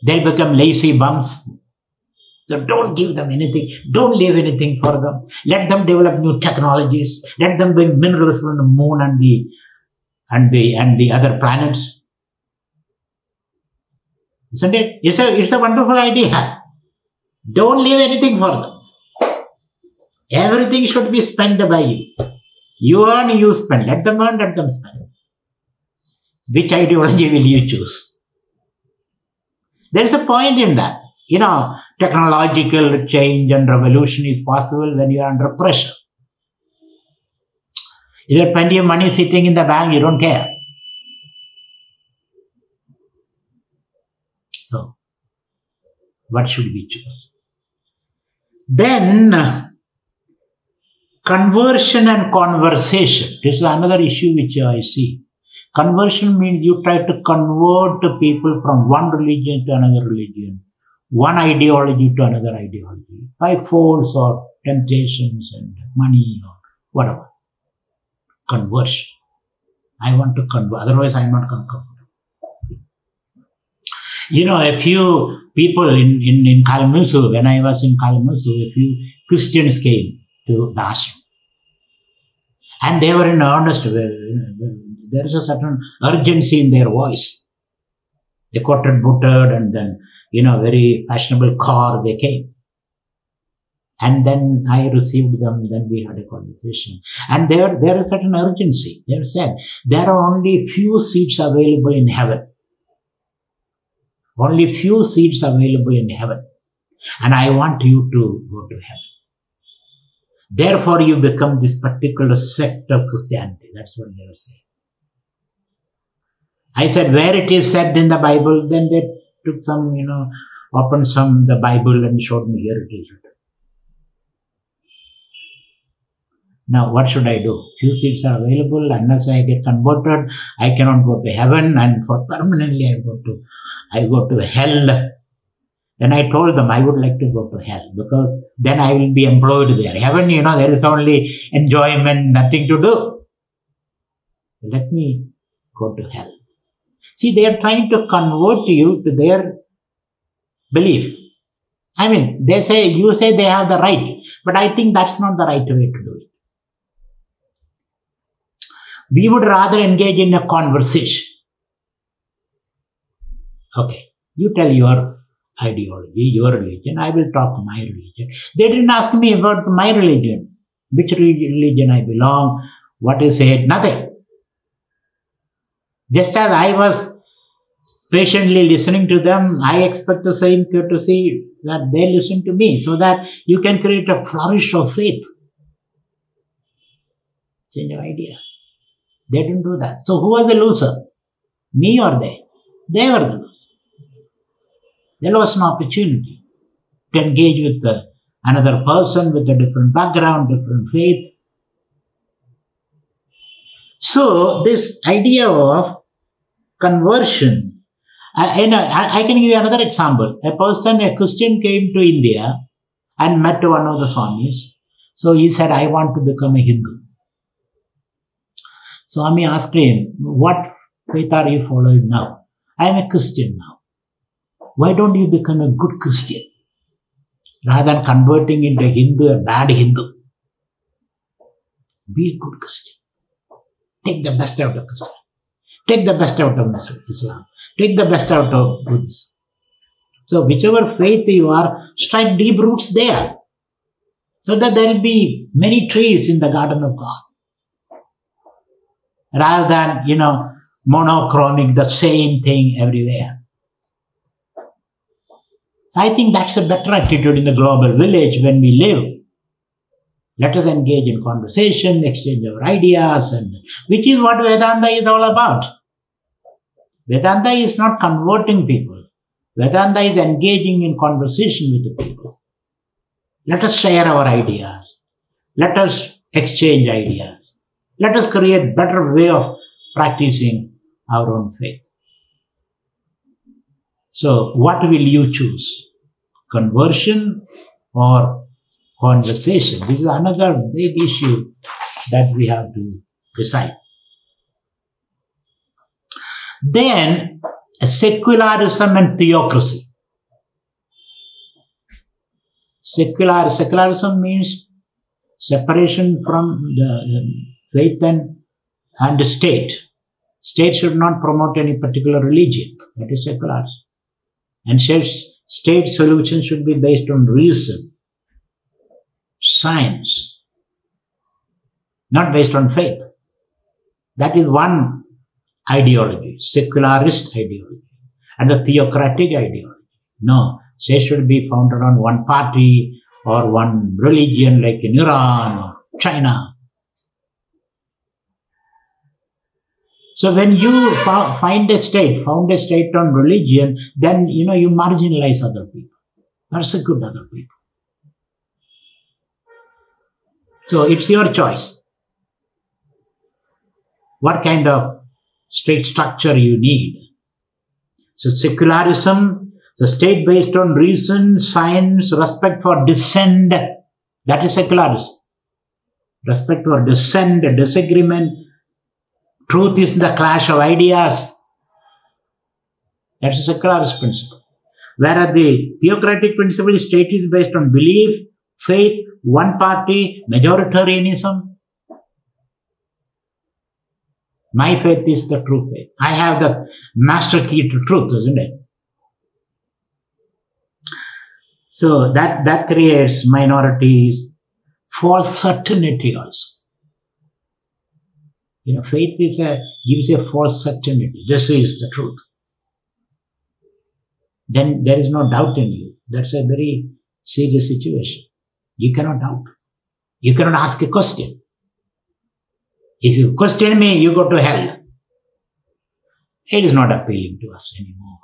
They'll become lazy bums. So don't give them anything. Don't leave anything for them. Let them develop new technologies. Let them bring minerals from the moon and the other planets. Isn't it? It's a wonderful idea. Don't leave anything for them. Everything should be spent by you. You earn, you spend. Let them earn, let them spend. Which ideology will you choose? There is a point in that. Technological change and revolution is possible when you are under pressure. Is there plenty of money sitting in the bank? You don't care. So, what should we choose? Then, conversion and conversation. This is another issue which I see. Conversion means you try to convert the people from one religion to another religion, one ideology to another ideology, by force or temptations and money or whatever. Conversion. I want to convert, otherwise I am not comfortable. A few people in Kalamazoo, when I was in Kalamazoo, a few Christians came to the ashram. And they were in earnest. There is a certain urgency in their voice. They quoted Buddha and then, very fashionable car they came. And then I received them, then we had a conversation. And there is a certain urgency. They said, there are only few seats available in heaven. Only few seats available in heaven. And I want you to go to heaven. Therefore, you become this particular sect of Christianity. That's what they were saying. I said, where it is said in the Bible, then they took some, opened the Bible and showed me, here it is written. Now, what should I do? Few seats are available. Unless I get converted, I cannot go to heaven, and for permanently I go to hell. Then I told them I would like to go to hell, because then I will be employed there. Heaven, there is only enjoyment, nothing to do. Let me go to hell. See, they are trying to convert you to their belief. I mean, you say they have the right, but I think that's not the right way to do it. We would rather engage in a conversation. Okay, you tell your ideology, your religion, I will talk my religion. They didn't ask me about my religion, which religion I belong, what is it, nothing. Just as I was patiently listening to them, I expect the same courtesy that they listen to me, so that you can create a flourish of faith. Change your ideas. They didn't do that. So who was the loser? Me or they? They were the loser. They lost an opportunity to engage with another person with a different background, different faith. So this idea of conversion, I can give you another example. A Christian came to India and met one of the Swamis. So he said, I want to become a Hindu. Swami asked him, what faith are you following now? I am a Christian now. Why don't you become a good Christian? Rather than converting into a bad Hindu. Be a good Christian. Take the best out of Christian. Take the best out of Islam. Take the best out of Buddhism. So whichever faith you are, strike deep roots there. So that there will be many trees in the garden of God. Rather than, monochromic, the same thing everywhere. So I think that's a better attitude in the global village when we live. Let us engage in conversation, exchange our ideas, and which is what Vedanta is all about. Vedanta is not converting people. Vedanta is engaging in conversation with the people. Let us share our ideas. Let us exchange ideas. Let us create better way of practicing our own faith. So, what will you choose? Conversion or conversation? This is another big issue that we have to decide. Then, secularism and theocracy. Secularism means separation from the faith and the state. State should not promote any particular religion. That is secularism. And state solutions should be based on reason, science, not based on faith. That is one ideology, secularist ideology, and the theocratic ideology. No, state should be founded on one party or one religion like in Iran or China. So when you found a state on religion, then, you marginalize other people, persecute other people. So it's your choice. What kind of state structure you need. So secularism, the state based on reason, science, respect for dissent, that is secularism. Respect for dissent, disagreement. Truth is the clash of ideas. That's a secularist principle. Whereas the theocratic principle is state is based on belief, faith, one party, majoritarianism. My faith is the true faith. I have the master key to truth, isn't it? So that creates minorities, false certainty also. Faith gives a false certainty. This is the truth. Then there is no doubt in you. That's a very serious situation. You cannot doubt. You cannot ask a question. If you question me, you go to hell. It is not appealing to us anymore.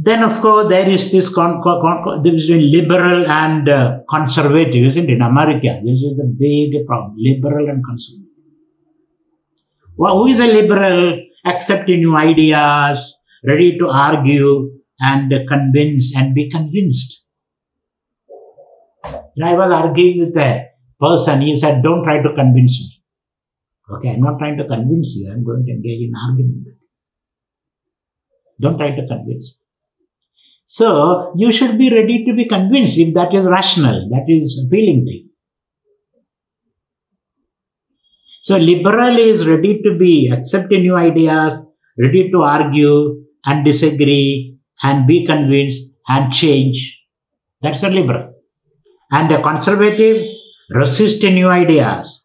Then, of course, there is this between liberal and conservative, isn't it? In America, this is the big problem, liberal and conservative. Well, who is a liberal, accepting new ideas, ready to argue and convince and be convinced? I was arguing with a person, he said, don't try to convince me. Okay, I'm not trying to convince you, I'm going to engage in argument with you. Don't try to convince me. So, you should be ready to be convinced if that is rational, that is appealing to you. So, liberal is ready to be accept new ideas, ready to argue and disagree and be convinced and change. That's a liberal. And a conservative resist new ideas,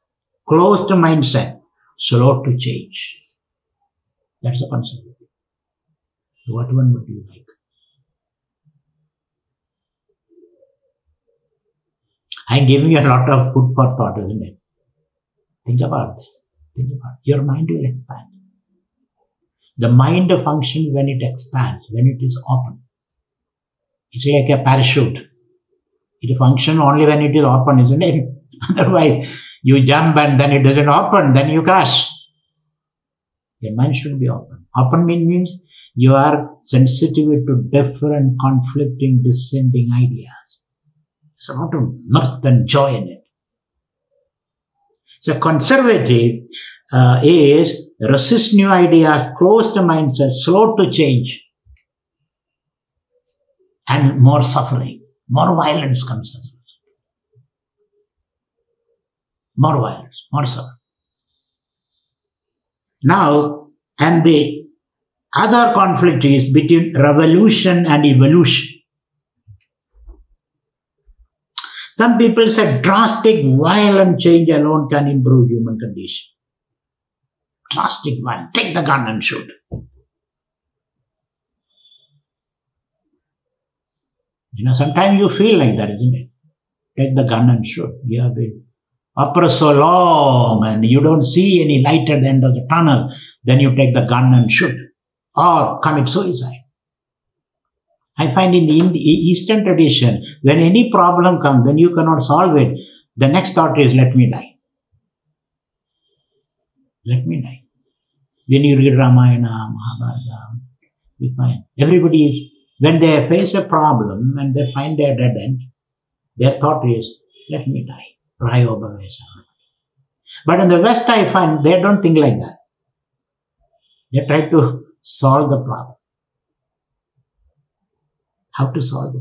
closed mindset, slow to change. That's a conservative. What one would you like? I'm giving you a lot of food for thought, isn't it? Think about this. Think about it. Your mind will expand. The mind functions when it expands, when it is open. It's like a parachute. It functions only when it is open, isn't it? Otherwise, you jump and then it doesn't open, then you crash. Your mind should be open. Open means you are sensitive to different, conflicting, dissenting ideas. It's a lot of mirth and joy in it. So conservative is resist new ideas, closed mindset, slow to change, and more suffering, more violence comes as a result. More violence, more suffering. Now, and the other conflict is between revolution and evolution. Some people say drastic, violent change alone can improve human condition. Drastic, violent. Take the gun and shoot. Sometimes you feel like that, isn't it? Take the gun and shoot. You have been oppressed so long and you don't see any light at the end of the tunnel. Then you take the gun and shoot. Or commit suicide. I find in the Eastern tradition, when any problem comes, when you cannot solve it, the next thought is, let me die. Let me die. When you read Ramayana, Mahabharata, you find everybody is, when they face a problem and they find their dead end, their thought is, let me die. But in the West, I find they don't think like that. They try to solve the problem. How to solve the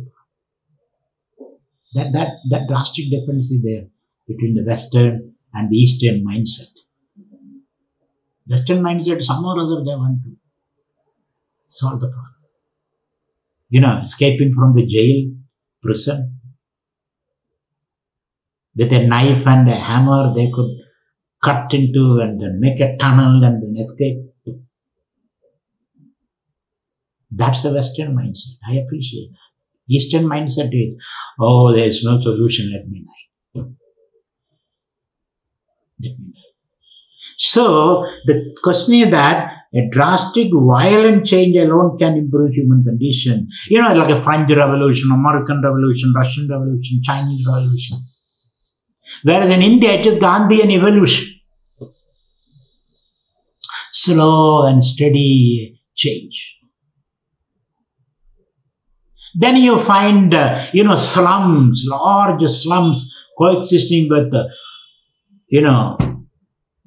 problem? That drastic difference is there between the Western and the Eastern mindset. Western mindset, somehow or other, they want to solve the problem. Escaping from the jail, prison. With a knife and a hammer, they could cut into and then make a tunnel and then escape. That's the Western mindset. I appreciate that. Eastern mindset is, oh, there is no solution, let me die. Let me die. So, the question is that a drastic, violent change alone can improve human condition. Like a French Revolution, American Revolution, Russian Revolution, Chinese Revolution. Whereas in India, it is Gandhian evolution. Slow and steady change. Then you find, slums, large slums coexisting with,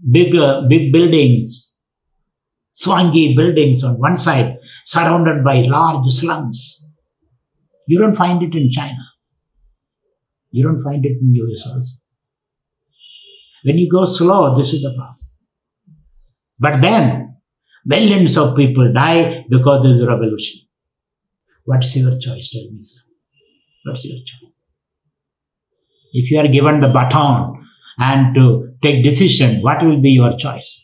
big buildings, swanky buildings on one side, surrounded by large slums. You don't find it in China. You don't find it in US also. When you go slow, this is the problem. But then, millions of people die because there is a revolution. What's your choice? Tell me, sir. What's your choice? If you are given the baton and to take decision, what will be your choice?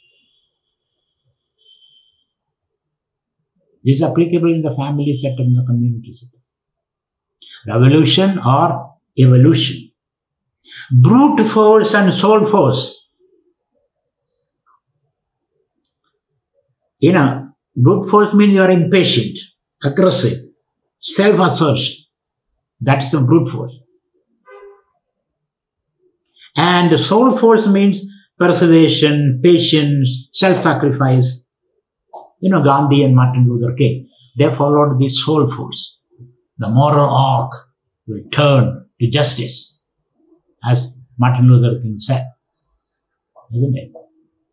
This is applicable in the family setup, in the community setup. Revolution or evolution. Brute force and soul force. Brute force means you are impatient, aggressive, self-assertion. That is the brute force. And soul force means perseverance, patience, self-sacrifice. Gandhi and Martin Luther King, they followed the soul force. The moral arc will turn to justice, as Martin Luther King said. Isn't it?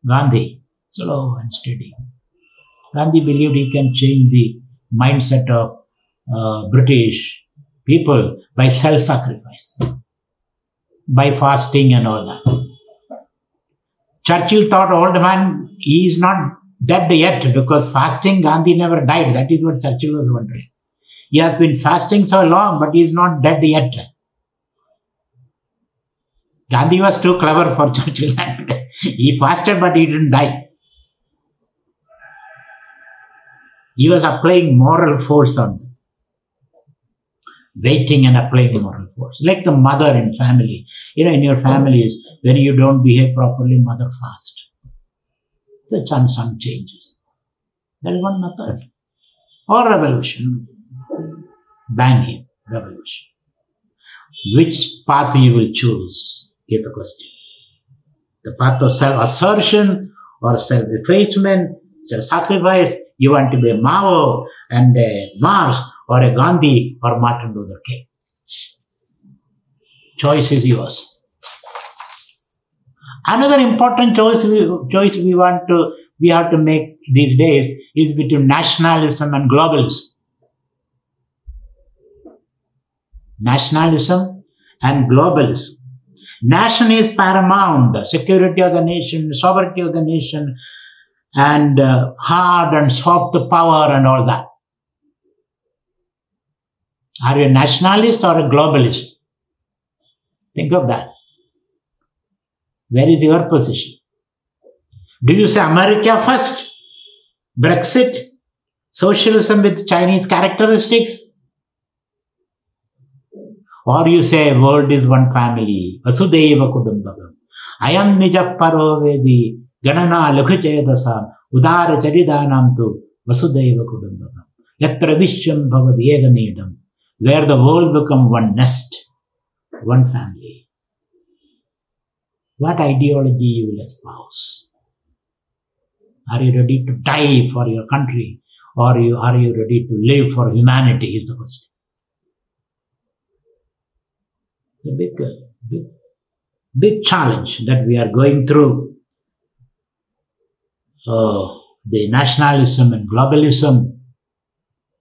Gandhi, slow and steady. Gandhi believed he can change the mindset of British people by self-sacrifice, by fasting and all that. Churchill thought, old man, he is not dead yet, because fasting, Gandhi never died. That is what Churchill was wondering. He has been fasting so long, but he is not dead yet. Gandhi was too clever for Churchill. He fasted, but he didn't die. He was applying moral force on them. Waiting and applying moral force. Like the mother in family. In your families, when you don't behave properly, mother fast. The son changes. That is one method. Or revolution. Ban him. Revolution. Which path you will choose is the question. The path of self-assertion or self-effacement, self-sacrifice. You want to be a Mao and a Marx or a Gandhi or Martin Luther King. Choice is yours. Another important choice we have to make these days is between nationalism and globalism. Nationalism and globalism. Nation is paramount. Security of the nation, sovereignty of the nation, and hard and soft power and all that. Are you a nationalist or a globalist? Think of that. Where is your position? Do you say America first? Brexit? Socialism with Chinese characteristics? Or you say world is one family? Vasudhaiva Kudumbakam. Ayam nija paro vedi ganana lakhuchedasam udara charidanam tu Vasudhaiva Kudumbakam. Yatra vishwam bhavad eganedam. Where the world become one nest, one family. What ideology you will espouse? Are you ready to die for your country? Or are you ready to live for humanity is the question. The big challenge that we are going through. The nationalism and globalism.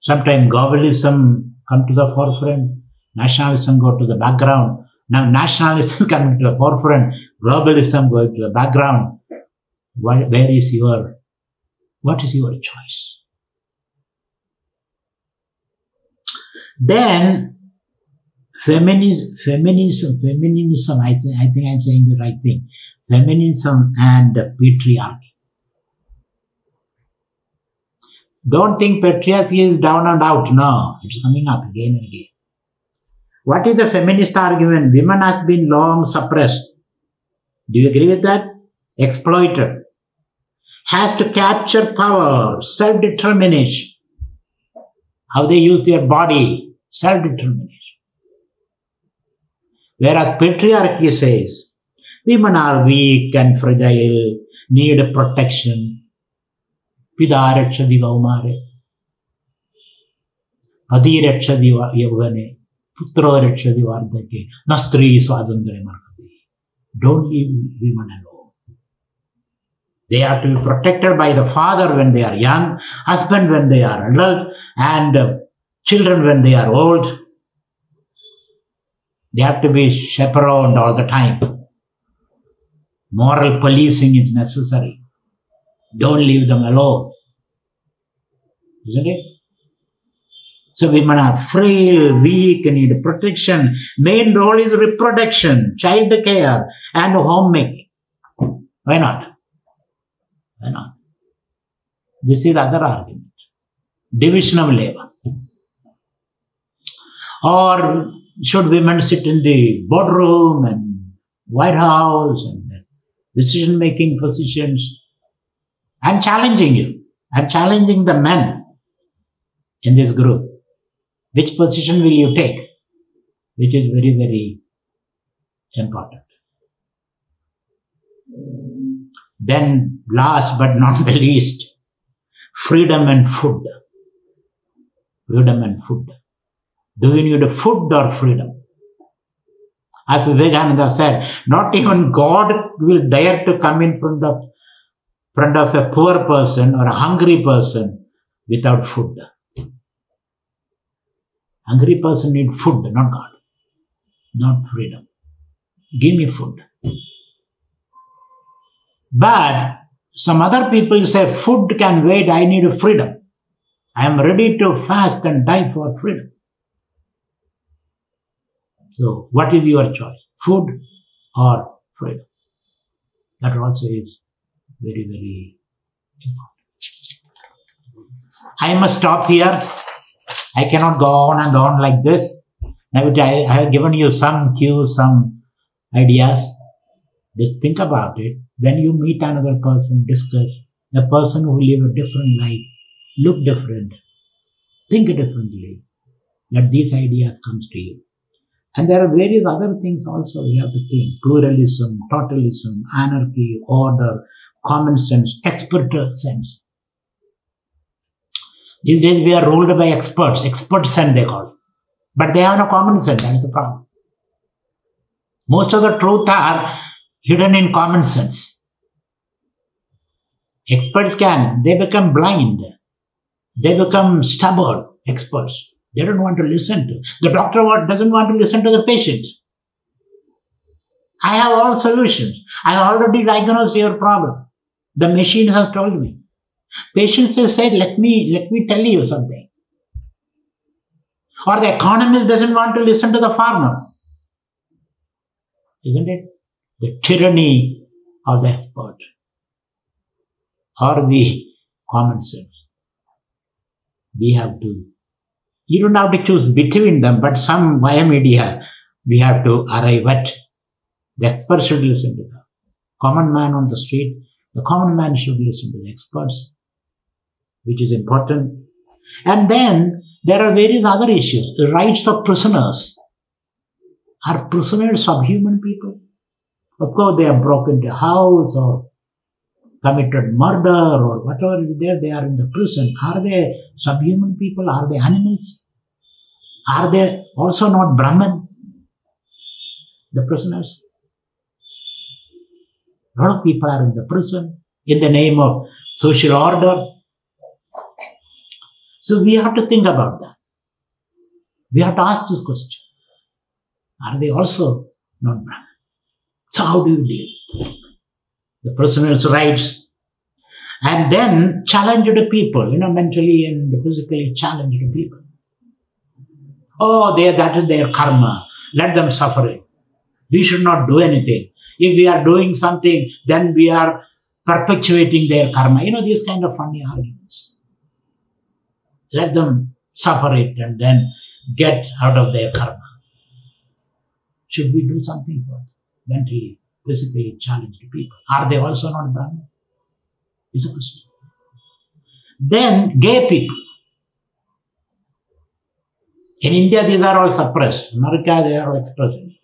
Sometimes globalism come to the forefront, nationalism go to the background. Now nationalism coming to the forefront, globalism going to the background. What is your choice? Then feminism, I think I'm saying the right thing. Feminism and patriarchy. Don't think patriarchy is down and out. No, it's coming up again and again. What is the feminist argument? Women has been long suppressed. Do you agree with that? Exploited. Has to capture power, self-determination. How they use their body, self-determination. Whereas patriarchy says, women are weak and fragile, need protection. Pida rakshadi vaumare, padi rakshadi yavane, putra rakshadi vardhake, nastri swadandre markati. Don't leave women alone. They have to be protected by the father when they are young, husband when they are adult, and children when they are old. They have to be chaperoned all the time. Moral policing is necessary. Don't leave them alone. Isn't it? So women are frail, weak, need protection. Main role is reproduction, child care, and homemaking. Why not? Why not? This is the other argument. Division of labor. Or should women sit in the boardroom and White House and decision-making positions? I'm challenging you. I'm challenging the men in this group. Which position will you take? Which is very, very important. Then, last but not the least, freedom and food. Freedom and food. Do you need food or freedom? As Vivekananda said, not even God will dare to come in front of a poor person or a hungry person without food. Hungry person needs food, not God, not freedom. Give me food. But some other people say food can wait, I need freedom. I am ready to fast and die for freedom. So what is your choice? Food or freedom? That also is very, very important. I must stop here. I cannot go on and on like this. Now I have given you some cues, some ideas. Just think about it. When you meet another person, discuss. A person who live a different life, look different, think differently. Let these ideas come to you. And there are various other things also you have to think. Pluralism, totalism, anarchy, order, common sense, expert sense. These days we are ruled by experts. Expert sense they call it. But they have no common sense. That is the problem. Most of the truth are hidden in common sense. Experts they become blind. They become stubborn experts. They don't want to listen to. The doctor doesn't want to listen to the patient. I have all solutions. I have already diagnosed your problem. The machine has told me. Patient said, let me tell you something. Or the economist doesn't want to listen to the farmer. Isn't it? The tyranny of the expert. Or the common sense. We have to, you don't have to choose between them, but some via media we have to arrive at. The expert should listen to the common man on the street. The common man should listen to the experts, which is important. And then there are various other issues. The rights of prisoners. Are prisoners subhuman people? Of course, they have broken the house or committed murder or whatever is there, they are in the prison. Are they subhuman people? Are they animals? Are they also not Brahman? The prisoners. A lot of people are in the prison in the name of social order. So we have to think about that. We have to ask this question. Are they also not Brahman? So how do you deal? The prisoner's rights, and then challenge the people, mentally and physically challenge the people. Oh, that is their karma. Let them suffer it. We should not do anything. If we are doing something, then we are perpetuating their karma. These kind of funny arguments. Let them suffer it and then get out of their karma. Should we do something for them? Mentally, physically challenge the people. Are they also not Brahman? Is a question. Then gay people. In India, these are all suppressed. America, they are all expressing.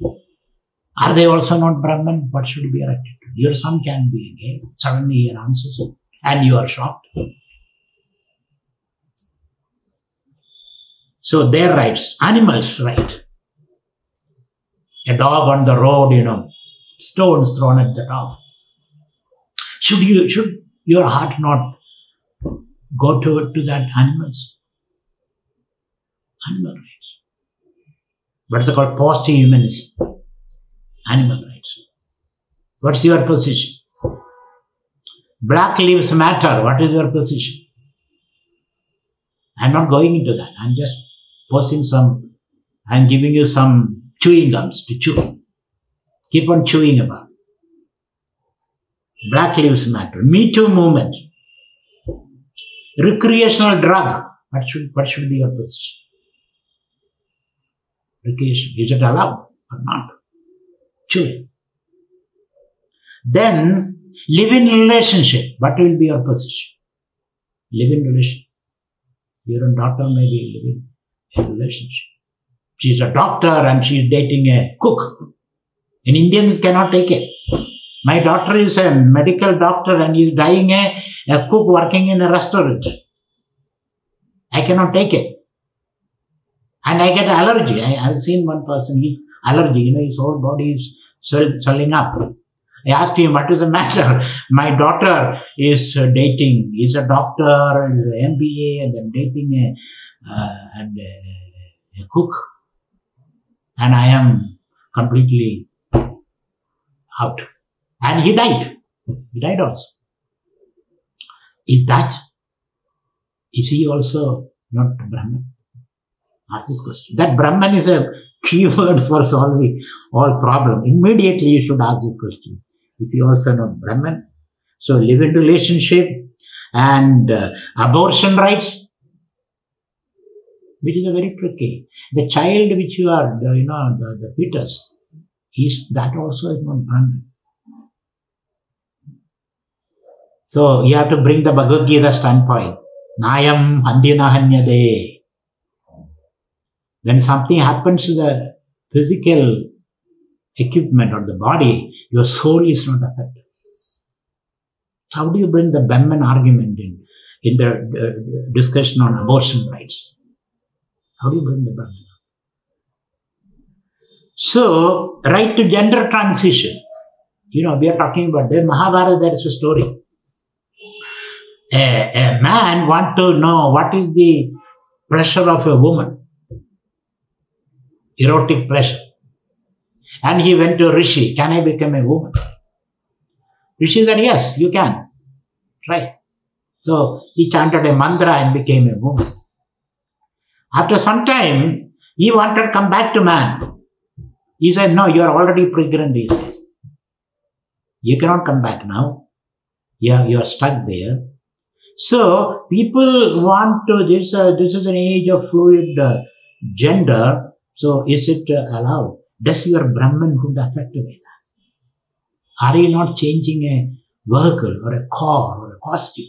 Are they also not Brahman? What should be your attitude? Your son can be gay. Suddenly he answers, and you are shocked. So their rights, animals' right. A dog on the road, stones thrown at the dog. Should your heart not go to that animals? Animal rights. What is called post-humanism? Animal rights. What's your position? Black Lives Matter. What is your position? I'm not going into that. I'm just I'm giving you some chewing gums to chew. Keep on chewing about. Black Lives Matter. Me Too movement. Recreational drug. What should be your position? Recreation. Is it allowed or not? Chewing. Then, live-in relationship. What will be your position? Live-in relationship. Your own daughter may be living in a relationship. She is a doctor and she is dating a cook. In Indians cannot take it. My daughter is a medical doctor and he is dying a cook working in a restaurant. I cannot take it. And I get allergy. I have seen one person, his allergy, his whole body is swelling up. I asked him, what is the matter? My daughter is dating, he's a doctor, and an MBA, and then dating a cook, and I am completely out. And he died. He died also. Is he also not Brahman? Ask this question. That Brahman is a key word for solving all problems. Immediately you should ask this question. Is he also not Brahman? So live-in relationship and abortion rights, which is a very tricky. The child which you are, the fetus, that also is not Brahman. So you have to bring the Bhagavad Gita standpoint. Nayam handina hanyade. When something happens to the physical equipment or the body, your soul is not affected. How do you bring the Brahman argument in the discussion on abortion rights? How do you bring the Brahman? So, right to gender transition. We are talking about the Mahabharata, there is a story. A man wants to know what is the pleasure of a woman. Erotic pleasure. And he went to Rishi. Can I become a woman? Rishi said, yes, you can. Try. So he chanted a mantra and became a woman. After some time, he wanted to come back to man. He said, no, you are already pregnant, he says. You cannot come back now. You are stuck there. So people want to, this is an age of fluid gender. So is it allowed? Does your Brahmanhood affect by that? Are you not changing a vehicle or a car or a costume?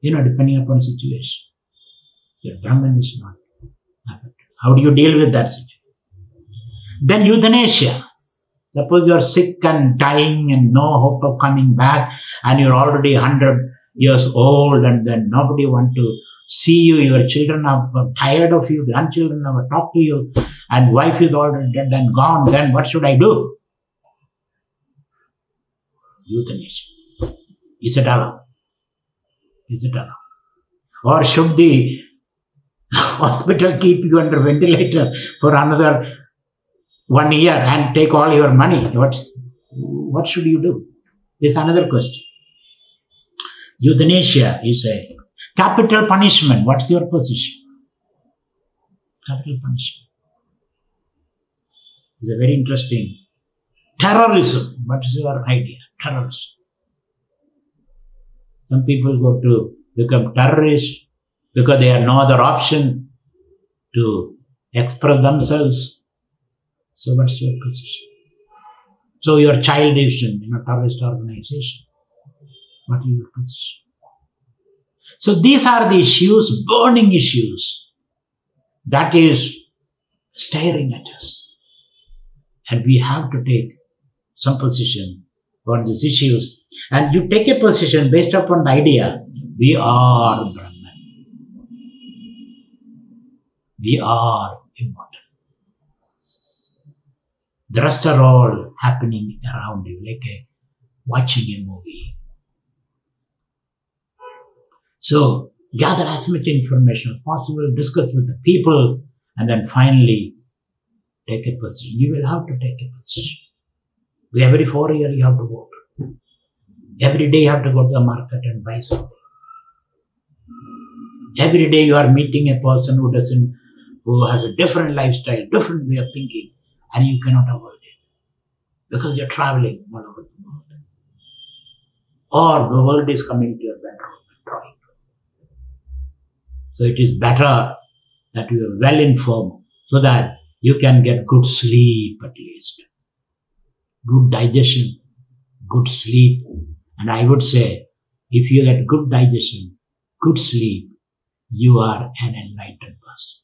Depending upon the situation. Your Brahman is not affected. How do you deal with that situation? Then euthanasia. Suppose you are sick and dying and no hope of coming back, and you're already 100 years old, and then nobody wants to see you, your children are tired of you, grandchildren never talk to you, and wife is already dead and gone, then what should I do? Euthanasia. Is it allowed? Is it allowed? Or should the hospital keep you under ventilator for another 1 year and take all your money? What should you do? This is another question. Euthanasia is a capital punishment. What's your position? Capital punishment. It's a very interesting. Terrorism. What is your idea? Terrorism. Some people go to become terrorists because they have no other option to express themselves. So what's your position? So your child is in a terrorist organization. What is your position? So these are the issues, burning issues, that is staring at us. And we have to take some position on these issues. And you take a position based upon the idea, we are Brahman. We are immortal. The rest are all happening around you, like watching a movie. So, gather as much information as possible, discuss with the people, and then finally take a position. You will have to take a position. Every 4 years you have to vote. Every day you have to go to the market and buy something. Every day you are meeting a person who has a different lifestyle, different way of thinking, and you cannot avoid it because you are traveling all over the world. Or the world is coming to your bedroom and drawing. So it is better that you are well informed so that you can get good sleep at least. Good digestion, good sleep. And I would say, if you get good digestion, good sleep, you are an enlightened person.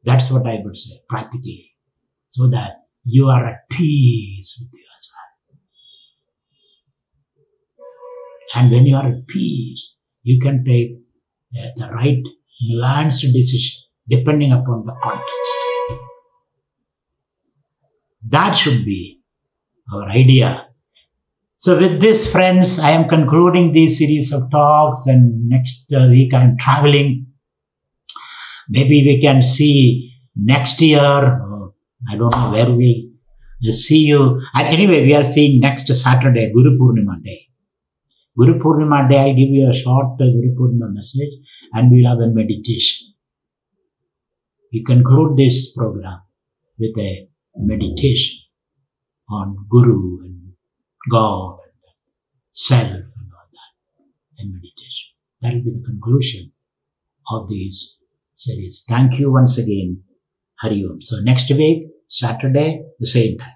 That's what I would say, practically. So that you are at peace with yourself. And when you are at peace, you can take the right nuanced decision depending upon the context. That should be our idea So with this, friends, I am concluding this series of talks, and next week I am traveling. Maybe we can see next year. I don't know where we'll see you. And anyway, we are seeing next Saturday, Guru Purnima Day. Guru Purnima Day, I'll give you a short Guru Purnima message, and we'll have a meditation. We conclude this program with a meditation on Guru and God and Self and all that, and meditation. That will be the conclusion of this series. Thank you once again. Hari Om. So next week, Saturday, the same time.